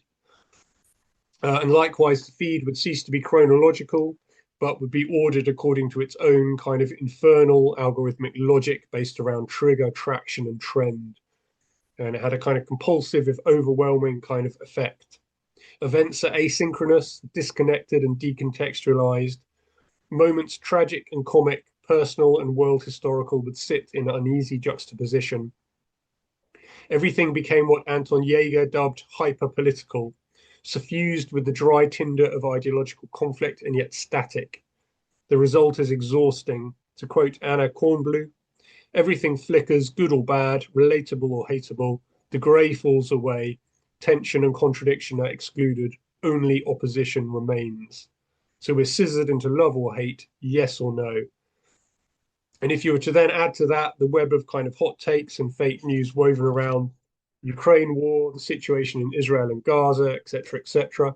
And likewise, the feed would cease to be chronological, but would be ordered according to its own kind of infernal algorithmic logic based around trigger, traction, and trend. And it had a kind of compulsive, if overwhelming, kind of effect. Events are asynchronous, disconnected, and decontextualized. Moments tragic and comic, personal and world historical would sit in uneasy juxtaposition. Everything became what Anton Jaeger dubbed hyper-political, suffused with the dry tinder of ideological conflict and yet static. The result is exhausting. To quote Anna Kornblue, everything flickers, good or bad, relatable or hateable. The grey falls away. Tension and contradiction are excluded. Only opposition remains. So we're scissored into love or hate, yes or no. And if you were to then add to that the web of kind of hot takes and fake news woven around Ukraine war, the situation in Israel and Gaza, etc.,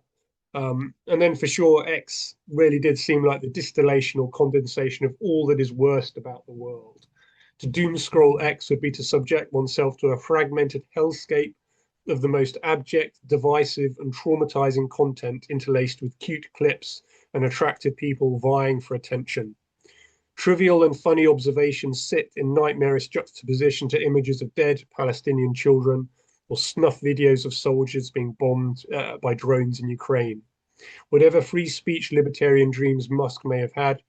and then for sure, X really did seem like the distillation or condensation of all that is worst about the world. To doom scroll X would be to subject oneself to a fragmented hellscape of the most abject, divisive, and traumatizing content interlaced with cute clips and attractive people vying for attention. Trivial and funny observations sit in nightmarish juxtaposition to images of dead Palestinian children or snuff videos of soldiers being bombed by drones in Ukraine. Whatever free speech libertarian dreams Musk may have had,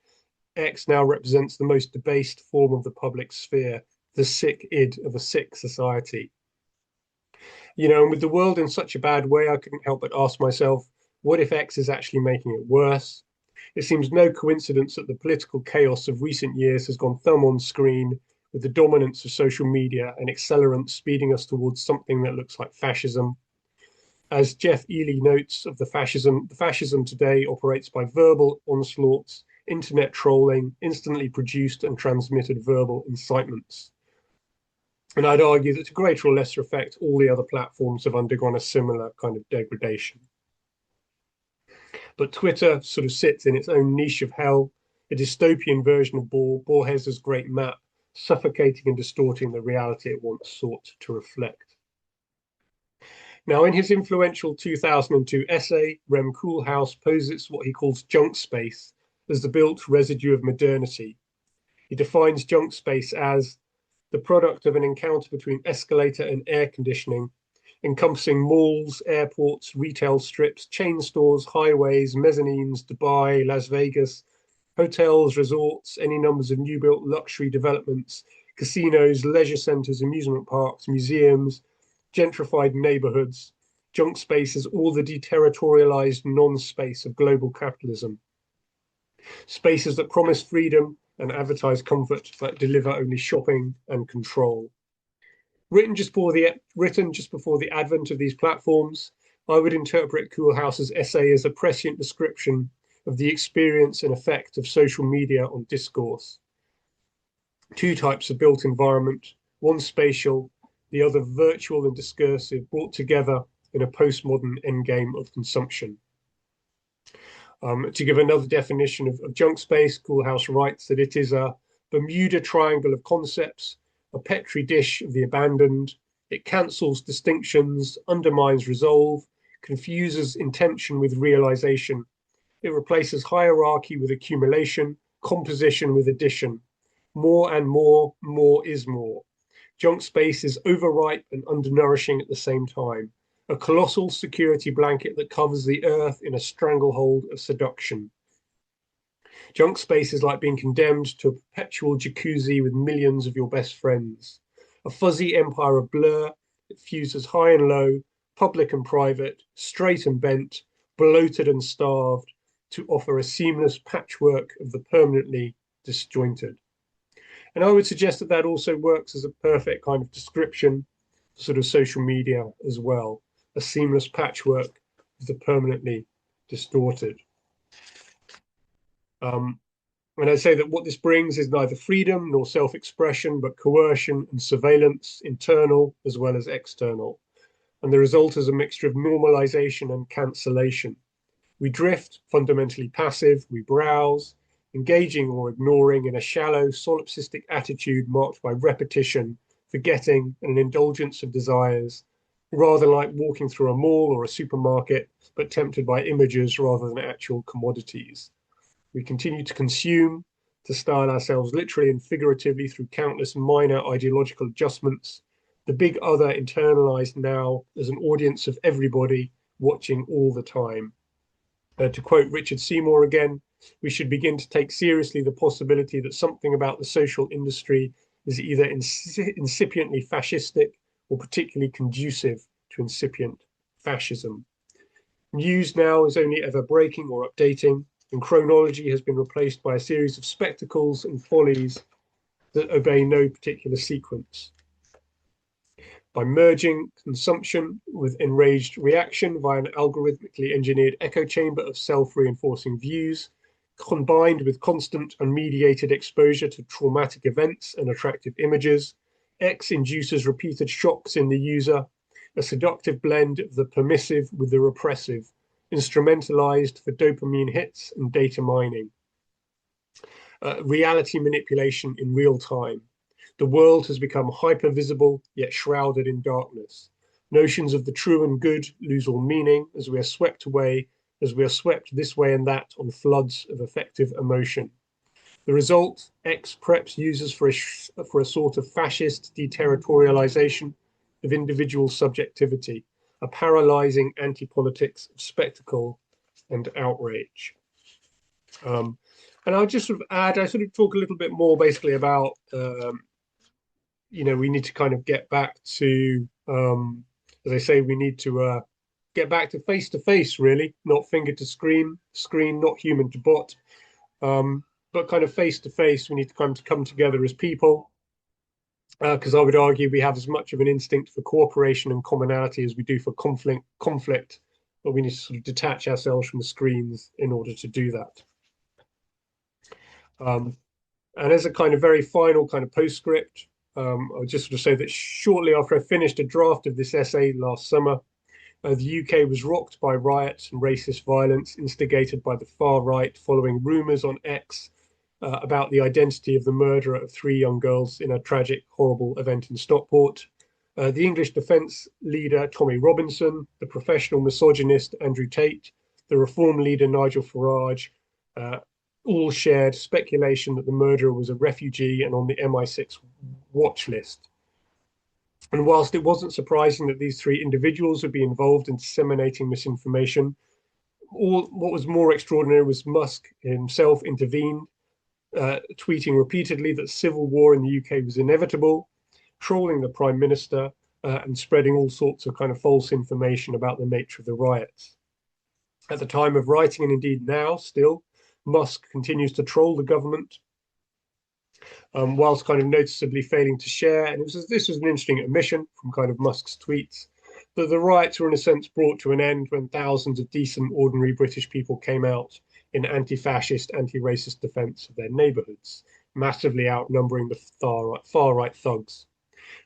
X now represents the most debased form of the public sphere, the sick id of a sick society. And with the world in such a bad way, I couldn't help but ask myself, what if X is actually making it worse? It seems no coincidence that the political chaos of recent years has gone thumb on screen with the dominance of social media and accelerants speeding us towards something that looks like fascism. As Jeff Ely notes of the fascism today operates by verbal onslaughts, internet trolling, instantly produced and transmitted verbal incitements. And I'd argue that to greater or lesser effect, all the other platforms have undergone a similar kind of degradation. But Twitter sort of sits in its own niche of hell, a dystopian version of Borges's great map, suffocating and distorting the reality it once sought to reflect. Now, in his influential 2002 essay, Rem Koolhaas posits what he calls junk space as the built residue of modernity. He defines junk space as the product of an encounter between escalator and air conditioning, encompassing malls, airports, retail strips, chain stores, highways, mezzanines, Dubai, Las Vegas, hotels, resorts, any numbers of new-built luxury developments, casinos, leisure centers, amusement parks, museums, gentrified neighborhoods. Junk space is all the deterritorialized non-space of global capitalism. Spaces that promise freedom and advertise comfort, but deliver only shopping and control. Written just before the advent of these platforms, I would interpret Koolhaas's essay as a prescient description of the experience and effect of social media on discourse. Two types of built environment, one spatial, the other virtual and discursive, brought together in a postmodern endgame of consumption. To give another definition of junk space, Koolhaas writes that it is a Bermuda Triangle of concepts, a petri dish of the abandoned. It cancels distinctions, undermines resolve, confuses intention with realization. It replaces hierarchy with accumulation, composition with addition. More and more is more. Junk space is overripe and undernourishing at the same time, a colossal security blanket that covers the earth in a stranglehold of seduction. Junk space is like being condemned to a perpetual jacuzzi with millions of your best friends, a fuzzy empire of blur that fuses high and low, public and private, straight and bent, bloated and starved, to offer a seamless patchwork of the permanently disjointed. And I would suggest that also works as a perfect kind of description for sort of social media as well, a seamless patchwork of the permanently distorted. And I'd say that what this brings is neither freedom nor self-expression, but coercion and surveillance, internal as well as external. And the result is a mixture of normalization and cancellation. We drift, fundamentally passive, we browse, engaging or ignoring in a shallow, solipsistic attitude marked by repetition, forgetting, and an indulgence of desires, rather like walking through a mall or a supermarket, but tempted by images rather than actual commodities. We continue to consume, to style ourselves literally and figuratively through countless minor ideological adjustments, the big other internalized now as an audience of everybody watching all the time. To quote Richard Seymour again, we should begin to take seriously the possibility that something about the social industry is either incipiently fascistic or particularly conducive to incipient fascism. News now is only ever breaking or updating, and chronology has been replaced by a series of spectacles and follies that obey no particular sequence. By merging consumption with enraged reaction via an algorithmically engineered echo chamber of self-reinforcing views, combined with constant unmediated exposure to traumatic events and attractive images, X induces repeated shocks in the user, a seductive blend of the permissive with the repressive, instrumentalized for dopamine hits and data mining. Reality manipulation in real time. The world has become hyper-visible, yet shrouded in darkness. Notions of the true and good lose all meaning as we are swept away, as we are swept this way and that on floods of affective emotion. The result, X preps users for a sort of fascist deterritorialization of individual subjectivity, a paralyzing anti-politics of spectacle and outrage. And I'll just sort of add, I sort of talk a little bit more basically about we need to kind of get back to, as I say, we need to get back to face, really, not finger to screen, not human to bot, but kind of face to face. We need to kind of come together as people, because I would argue we have as much of an instinct for cooperation and commonality as we do for conflict, but we need to sort of detach ourselves from the screens in order to do that. And as a kind of very final kind of postscript, I'll just sort of say that shortly after I finished a draft of this essay last summer, the UK was rocked by riots and racist violence instigated by the far right following rumours on X about the identity of the murderer of 3 young girls in a tragic, horrible event in Stockport. The English defence leader, Tommy Robinson, the professional misogynist, Andrew Tate, the reform leader, Nigel Farage, all shared speculation that the murderer was a refugee and on the MI6 watch list. And whilst it wasn't surprising that these 3 individuals would be involved in disseminating misinformation, what was more extraordinary was Musk himself intervened, tweeting repeatedly that civil war in the UK was inevitable, trolling the Prime Minister, and spreading all sorts of kind of false information about the nature of the riots. At the time of writing, and indeed now still, Musk continues to troll the government, whilst kind of noticeably failing to share, and this was an interesting omission from kind of Musk's tweets, that the riots were in a sense brought to an end when thousands of decent, ordinary British people came out in anti-fascist, anti-racist defence of their neighbourhoods, massively outnumbering the far-right thugs.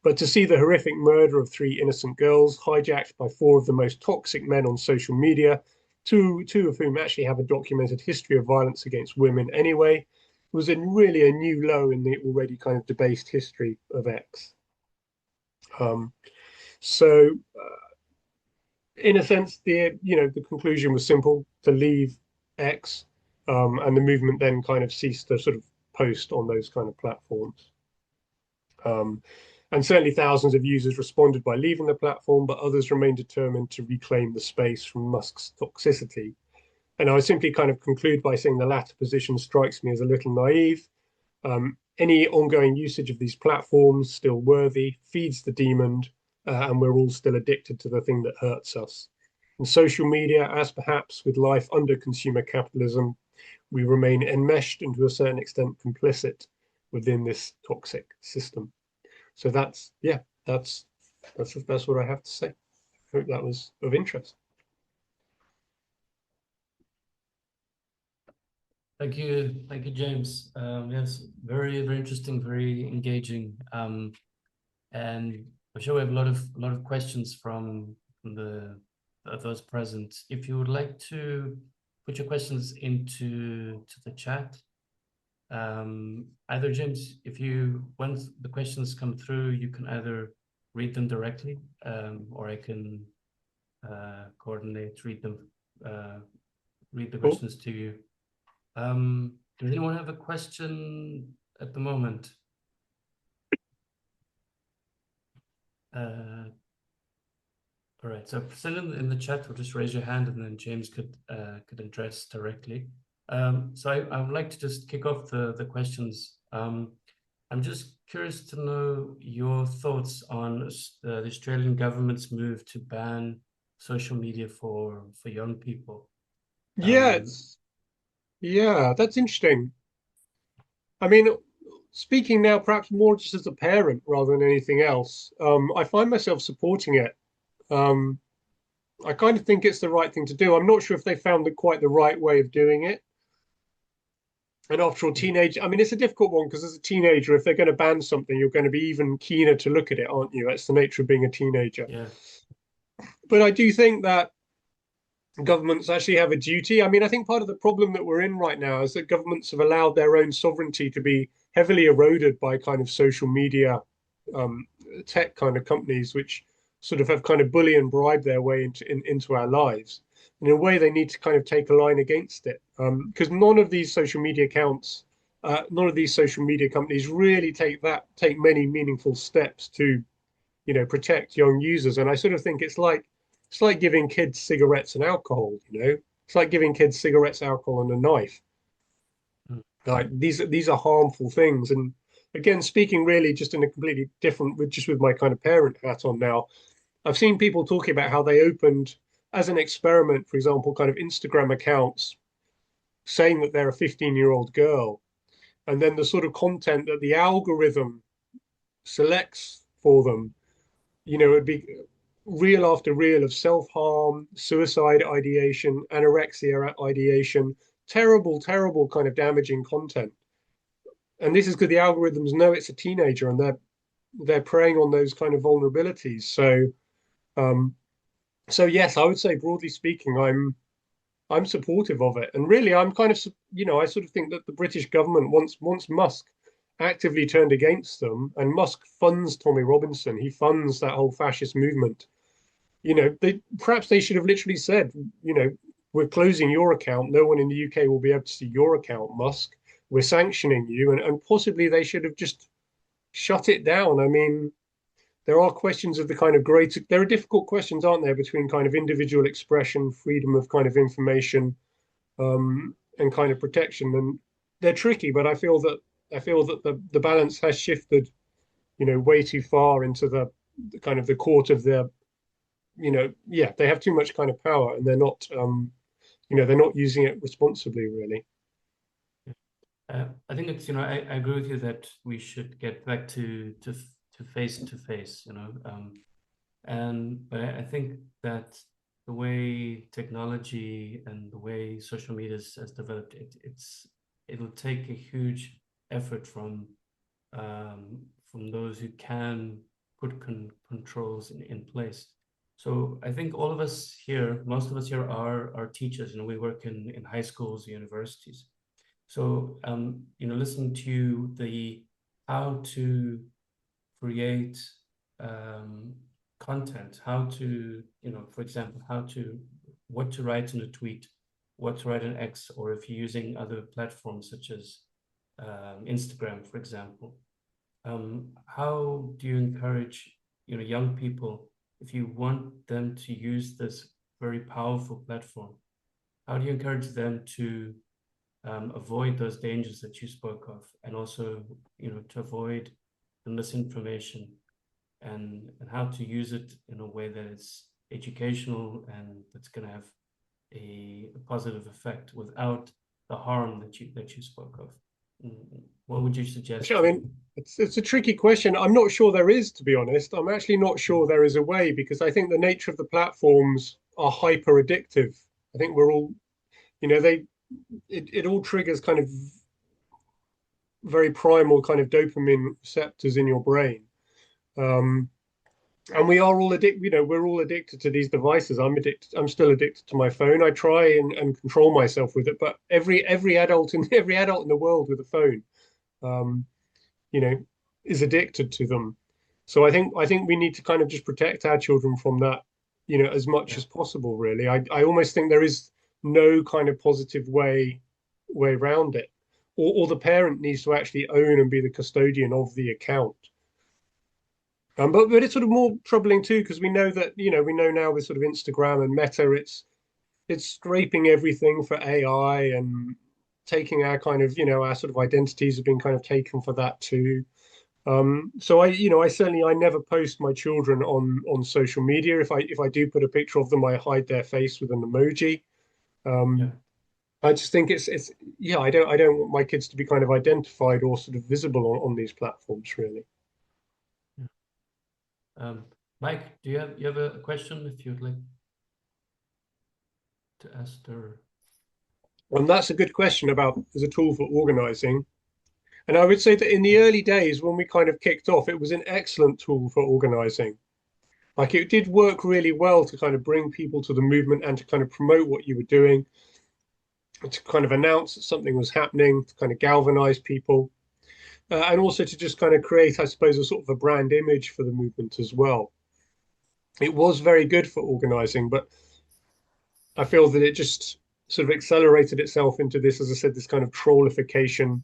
But to see the horrific murder of 3 innocent girls hijacked by 4 of the most toxic men on social media, two of whom actually have a documented history of violence against women anyway, was really a new low in the already kind of debased history of X. So in a sense, the conclusion was simple: to leave X, and the movement then kind of ceased to sort of post on those kind of platforms. And certainly thousands of users responded by leaving the platform, but others remained determined to reclaim the space from Musk's toxicity. And I would simply kind of conclude by saying the latter position strikes me as a little naive. Any ongoing usage of these platforms, still worthy, feeds the demon, and we're all still addicted to the thing that hurts us. In social media, as perhaps with life under consumer capitalism, we remain enmeshed and to a certain extent complicit within this toxic system. So that's what I have to say. I hope that was of interest. Thank you, James. Yes, very interesting, very engaging, and I'm sure we have a lot of questions from those present. If you would like to put your questions into the chat, Either James, if you once the questions come through, you can either read them directly, or I can coordinate, read the Cool. questions to you. Does anyone have a question at the moment? All right, so send it in the chat or just raise your hand, and then James could address directly. So I would like to just kick off the questions. I'm just curious to know your thoughts on the Australian government's move to ban social media for young people. Yeah, that's interesting. I mean, speaking now perhaps more just as a parent rather than anything else, I find myself supporting it. I kind of think it's the right thing to do. I'm not sure if they found quite the right way of doing it. And after all, I mean, it's a difficult one because as a teenager, if they're going to ban something, you're going to be even keener to look at it, aren't you? That's the nature of being a teenager. Yeah. But I do think that governments actually have a duty. I mean, I think part of the problem that we're in right now is that governments have allowed their own sovereignty to be heavily eroded by kind of social media, tech kind of companies, which sort of have kind of bully and bribe their way into our lives. In a way, they need to kind of take a line against it, because none of these social media accounts, none of these social media companies really take many meaningful steps to, protect young users. And I sort of think it's like giving kids cigarettes and alcohol. It's like giving kids cigarettes, alcohol, and a knife. Like these are harmful things. And again, speaking really just in a completely different, with my kind of parent hat on now, I've seen people talking about how they opened, as an experiment, for example, kind of Instagram accounts saying that they're a 15-year-old girl. And then the sort of content that the algorithm selects for them, it'd be reel after reel of self-harm, suicide ideation, anorexia ideation, terrible, terrible kind of damaging content. And this is because the algorithms know it's a teenager and they're preying on those kind of vulnerabilities. So yes, I would say broadly speaking, I'm supportive of it. And really, I'm kind of, I sort of think that the British government, once Musk actively turned against them, and Musk funds Tommy Robinson, he funds that whole fascist movement. Perhaps they should have literally said, we're closing your account. No one in the UK will be able to see your account, Musk. We're sanctioning you. And possibly they should have just shut it down. I mean, there are questions of the kind of there are difficult questions, aren't there, between kind of individual expression, freedom of kind of information, and kind of protection. And they're tricky, but I feel that the balance has shifted, way too far into the kind of the court of the, they have too much kind of power and they're not, they're not using it responsibly, really. I think it's, I agree with you that we should get back to face to face, but I think that the way technology and the way social media has developed, it'll take a huge effort from those who can put controls in place. So I think all of us here, most of us here are teachers. We work in high schools, universities. So listening to how to create content, how to, for example, what to write in a tweet, what to write in X, or if you're using other platforms such as Instagram, for example. How do you encourage, young people, if you want them to use this very powerful platform, how do you encourage them to avoid those dangers that you spoke of, and also, to avoid the misinformation, and how to use it in a way that is educational and that's going to have a positive effect without the harm that you spoke of? What would you suggest? I mean, it's a tricky question. I'm not sure there is, to be honest. I'm actually not sure there is a way, because I think the nature of the platforms are hyper addictive. I think we're all, it all triggers kind of very primal kind of dopamine receptors in your brain. And we are all addicted, we're all addicted to these devices. I'm still addicted to my phone. I try and control myself with it, but every adult in every adult in the world with a phone, um, you know, is addicted to them. So I think we need to kind of just protect our children from that, as much Yeah. as possible, really. I almost think there is no kind of positive way around it. Or the parent needs to actually own and be the custodian of the account. But it's sort of more troubling too, because we know that, we know now with sort of Instagram and Meta, it's scraping everything for AI and taking our kind of, our sort of identities have been kind of taken for that too. So I certainly, I never post my children on social media. If I do put a picture of them, I hide their face with an emoji. Yeah. I just think it's yeah, I don't want my kids to be kind of identified or sort of visible on these platforms, really. Yeah. Mike, do you have a question if you'd like to ask her? And that's a good question about as a tool for organizing. And I would say that in the early days when we kind of kicked off, it was an excellent tool for organizing. Like it did work really well to kind of bring people to the movement and to kind of promote what you were doing, to kind of announce that something was happening, to kind of galvanize people, and also to just kind of create, I suppose, a sort of a brand image for the movement as well. It was very good for organizing, but I feel that it just sort of accelerated itself into this, as I said, this kind of trollification.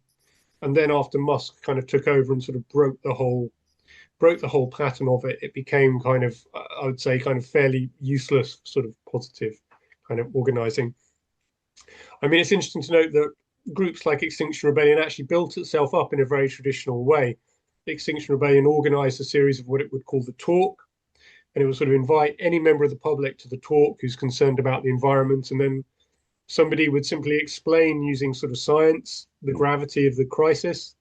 And then after Musk kind of took over and sort of broke the whole pattern of it, it became kind of, I would say, kind of fairly useless, sort of positive kind of organizing. I mean, it's interesting to note that groups like Extinction Rebellion actually built itself up in a very traditional way. Extinction Rebellion organized a series of what it would call the talk, and it would sort of invite any member of the public to the talk who's concerned about the environment, and then somebody would simply explain using sort of science the gravity of the crisis,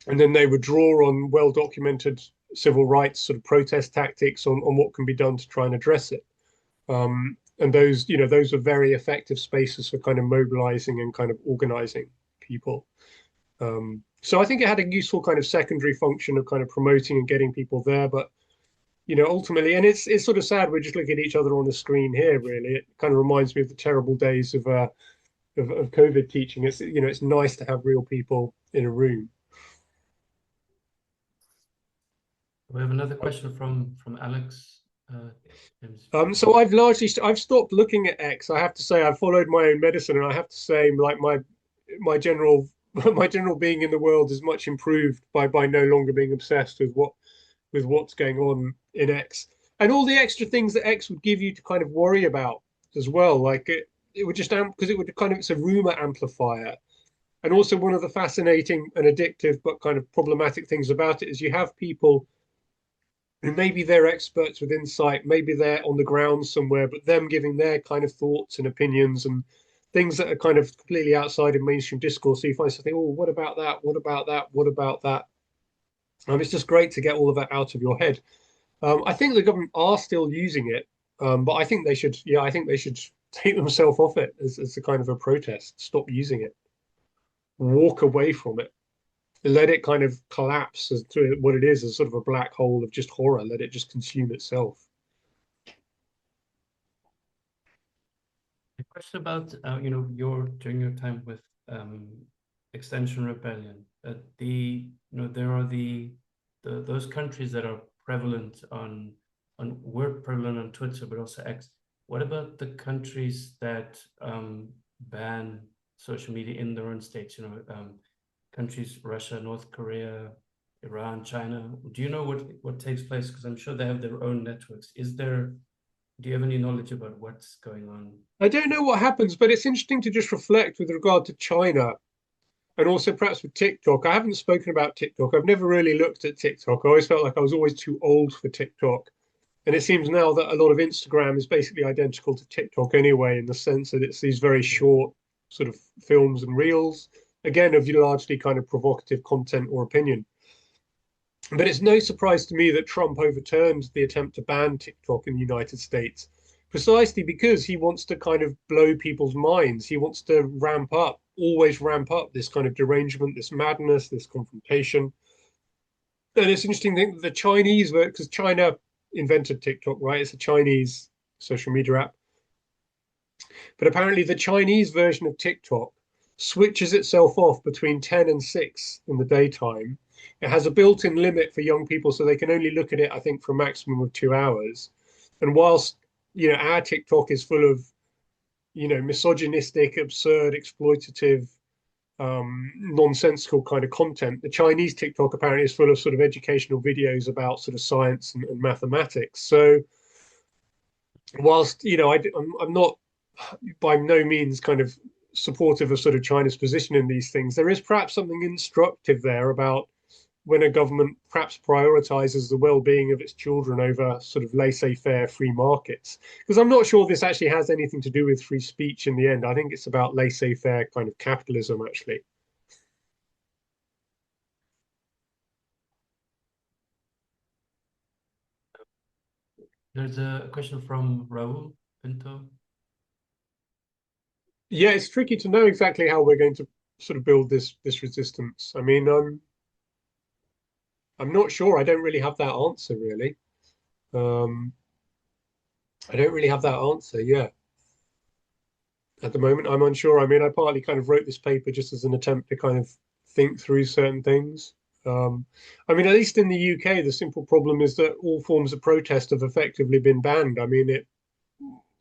and then they would draw on well-documented civil rights sort of protest tactics on what can be done to try and address it. And those are very effective spaces for kind of mobilizing and kind of organizing people. So I think it had a useful kind of secondary function of kind of promoting and getting people there, but ultimately, and it's sort of sad we're just looking at each other on the screen here. Really, it kind of reminds me of the terrible days of COVID teaching. It's nice to have real people in a room. We have another question from Alex. James. So I've stopped looking at X. I have to say I've followed my own medicine, and I have to say like my general my general being in the world is much improved by no longer being obsessed with what's going on in X and all the extra things that X would give you to kind of worry about as well. Like it would just because it would kind of it's a rumor amplifier. And also one of the fascinating and addictive but kind of problematic things about it is you have people who maybe they're experts with insight, maybe they're on the ground somewhere, but them giving their kind of thoughts and opinions and things that are kind of completely outside of mainstream discourse. So you find something, oh, what about that? What about that? What about that? It's just great to get all of that out of your head. I think the government are still using it, but I think they should, yeah, I think they should take themselves off it as a kind of a protest, stop using it, walk away from it, let it kind of collapse as to what it is, as sort of a black hole of just horror, let it just consume itself. A question about during your time with Extinction Rebellion. There are those countries that are prevalent were prevalent on Twitter, but also X. What about the countries that ban social media in their own states? Countries, Russia, North Korea, Iran, China. Do you know what takes place? Because I'm sure they have their own networks. Do you have any knowledge about what's going on? I don't know what happens, but it's interesting to just reflect with regard to China and also perhaps with TikTok. I haven't spoken about TikTok. I've never really looked at TikTok. I always felt like I was always too old for TikTok. And it seems now that a lot of Instagram is basically identical to TikTok anyway, in the sense that it's these very short sort of films and reels, again, of largely kind of provocative content or opinion. But it's no surprise to me that Trump overturned the attempt to ban TikTok in the United States, precisely because he wants to kind of blow people's minds. He wants to always ramp up this kind of derangement, this madness, this confrontation. And it's interesting that the Chinese were, because China invented TikTok, right? It's a Chinese social media app. But apparently the Chinese version of TikTok switches itself off between 10 and 6 in the daytime. It has a built-in limit for young people, so they can only look at it, I think, for a maximum of 2 hours. And whilst, our TikTok is full of, misogynistic, absurd, exploitative, nonsensical kind of content, the Chinese TikTok apparently is full of sort of educational videos about sort of science and mathematics. So whilst, I'm not by no means kind of supportive of sort of China's position in these things, there is perhaps something instructive there about when a government perhaps prioritizes the well-being of its children over sort of laissez-faire free markets. Because I'm not sure this actually has anything to do with free speech in the end. I think it's about laissez-faire kind of capitalism, actually. There's a question from Raul Pinto. Yeah, it's tricky to know exactly how we're going to sort of build this resistance. I mean, I'm not sure. I don't really have that answer, really. Um, I don't really have that answer. Yeah, at the moment, I'm unsure. I mean, I partly kind of wrote this paper just as an attempt to kind of think through certain things. I mean, at least in the UK, the simple problem is that all forms of protest have effectively been banned. I mean,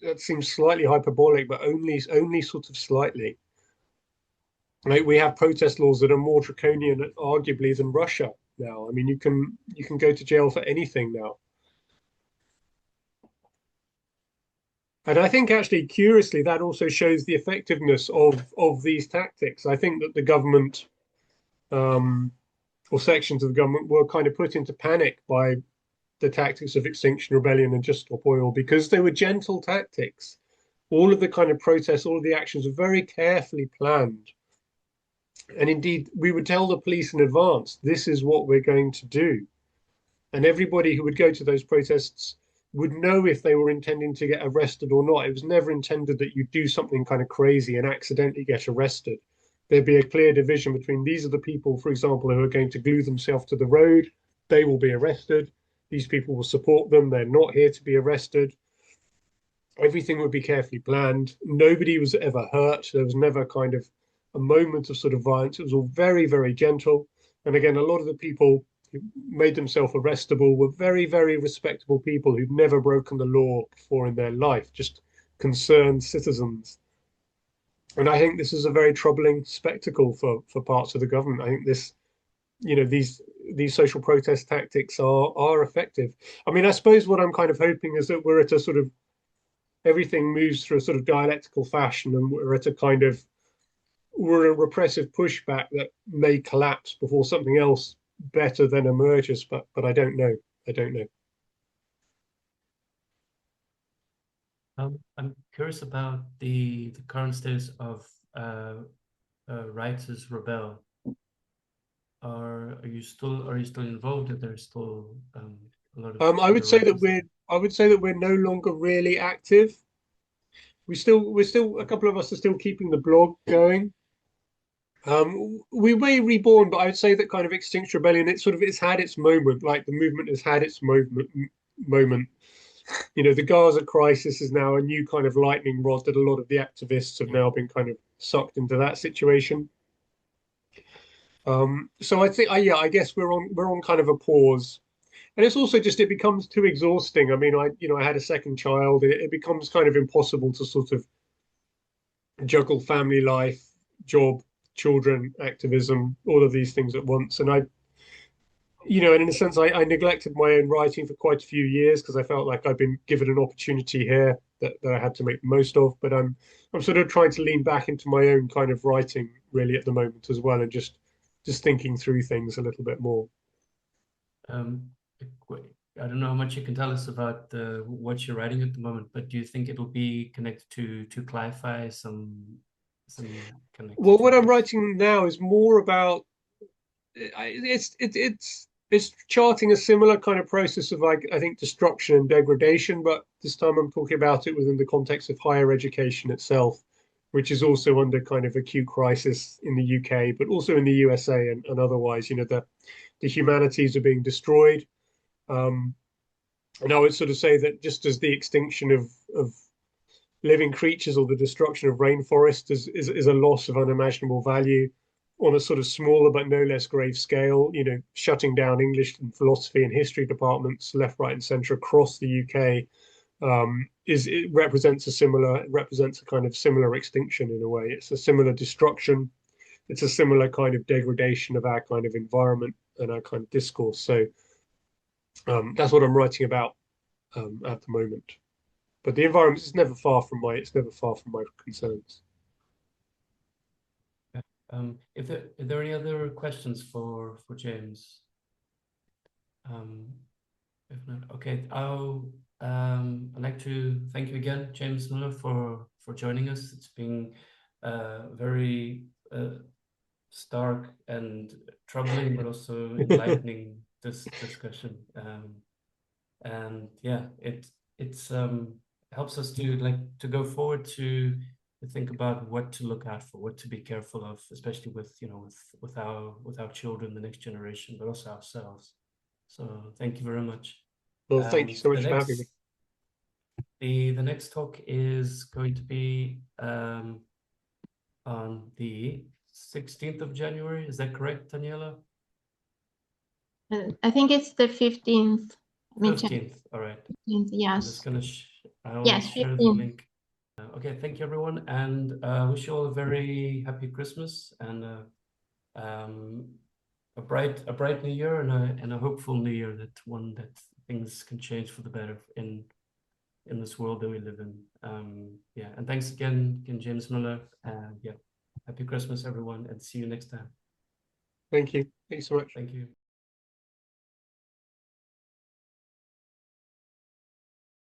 that seems slightly hyperbolic, but only sort of slightly. Like we have protest laws that are more draconian, arguably, than Russia now. I mean, you can go to jail for anything now. And I think actually, curiously, that also shows the effectiveness of these tactics. I think that the government, or sections of the government, were kind of put into panic by the tactics of Extinction Rebellion and Just Stop Oil because they were gentle tactics. All of the kind of protests, all of the actions were very carefully planned. And indeed, we would tell the police in advance, this is what we're going to do. And everybody who would go to those protests would know if they were intending to get arrested or not. It was never intended that you do something kind of crazy and accidentally get arrested. There'd be a clear division between these are the people, for example, who are going to glue themselves to the road. They will be arrested. These people will support them. They're not here to be arrested. Everything would be carefully planned. Nobody was ever hurt. There was never kind of a moment of sort of violence. It was all very, very gentle. And again, a lot of the people who made themselves arrestable were very, very respectable people who'd never broken the law before in their life, just concerned citizens. And I think this is a very troubling spectacle for parts of the government. I think these social protest tactics are effective. I mean, I suppose what I'm kind of hoping is that we're at a sort of everything moves through a sort of dialectical fashion, and we're a repressive pushback that may collapse before something else better then emerges. But I don't know. I don't know. I'm curious about the current status of Writers Rebel. Are you still involved? Are there still a lot of I would say that writers? we're no longer really active. We're still a couple of us are still keeping the blog going. We may reborn, but I would say that kind of Extinction Rebellion, it's had its moment. Like the movement has had its moment. The Gaza crisis is now a new kind of lightning rod that a lot of the activists have now been kind of sucked into that situation. So I think, yeah, I guess we're on kind of a pause, and it's also just it becomes too exhausting. I mean, I had a second child. It becomes kind of impossible to sort of juggle family life, job, children, activism, all of these things at once. And and in a sense, I neglected my own writing for quite a few years because I felt like I've been given an opportunity here that I had to make the most of. But I'm sort of trying to lean back into my own kind of writing really at the moment as well, and just thinking through things a little bit more. Um, I don't know how much you can tell us about what you're writing at the moment, but do you think it'll be connected to Cli-Fi, some connected? Well, what I'm writing now is more about it's charting a similar kind of process of, like, I think, destruction and degradation, but this time I'm talking about it within the context of higher education itself. which is also under kind of acute crisis in the UK, but also in the USA and otherwise. You know, the humanities are being destroyed. And I would sort of say that just as the extinction of living creatures or the destruction of rainforests is a loss of unimaginable value, on a sort of smaller but no less grave scale, you know, shutting down English and philosophy and history departments left, right, and centre across the UK, it represents a kind of similar extinction in a way. It's a similar destruction. It's a similar kind of degradation of our kind of environment and our kind of discourse. So that's what I'm writing about at the moment. But the environment is never far from my concerns. Are there any other questions for James? If not, okay. I'd like to thank you again, James Miller, for joining us. It's been very stark and troubling, but also enlightening this discussion. And yeah, it's helps us to go forward to think about what to look out for, what to be careful of, especially with with our children, the next generation, but also ourselves. So thank you very much. Well, thank you so much for having me. The next talk is going to be on the 16th of January. Is that correct, Daniela? I think it's the 15th. 15th, all right. 15th, yes. I'm just gonna share 15th. the link. Okay, thank you everyone, and wish you all a very happy Christmas and a bright new year and a hopeful new year, that things can change for the better in this world that we live in. Yeah, and thanks again, James Miller, and yeah, happy Christmas everyone, and see you next time. Thank you. Thanks so much. Thank you.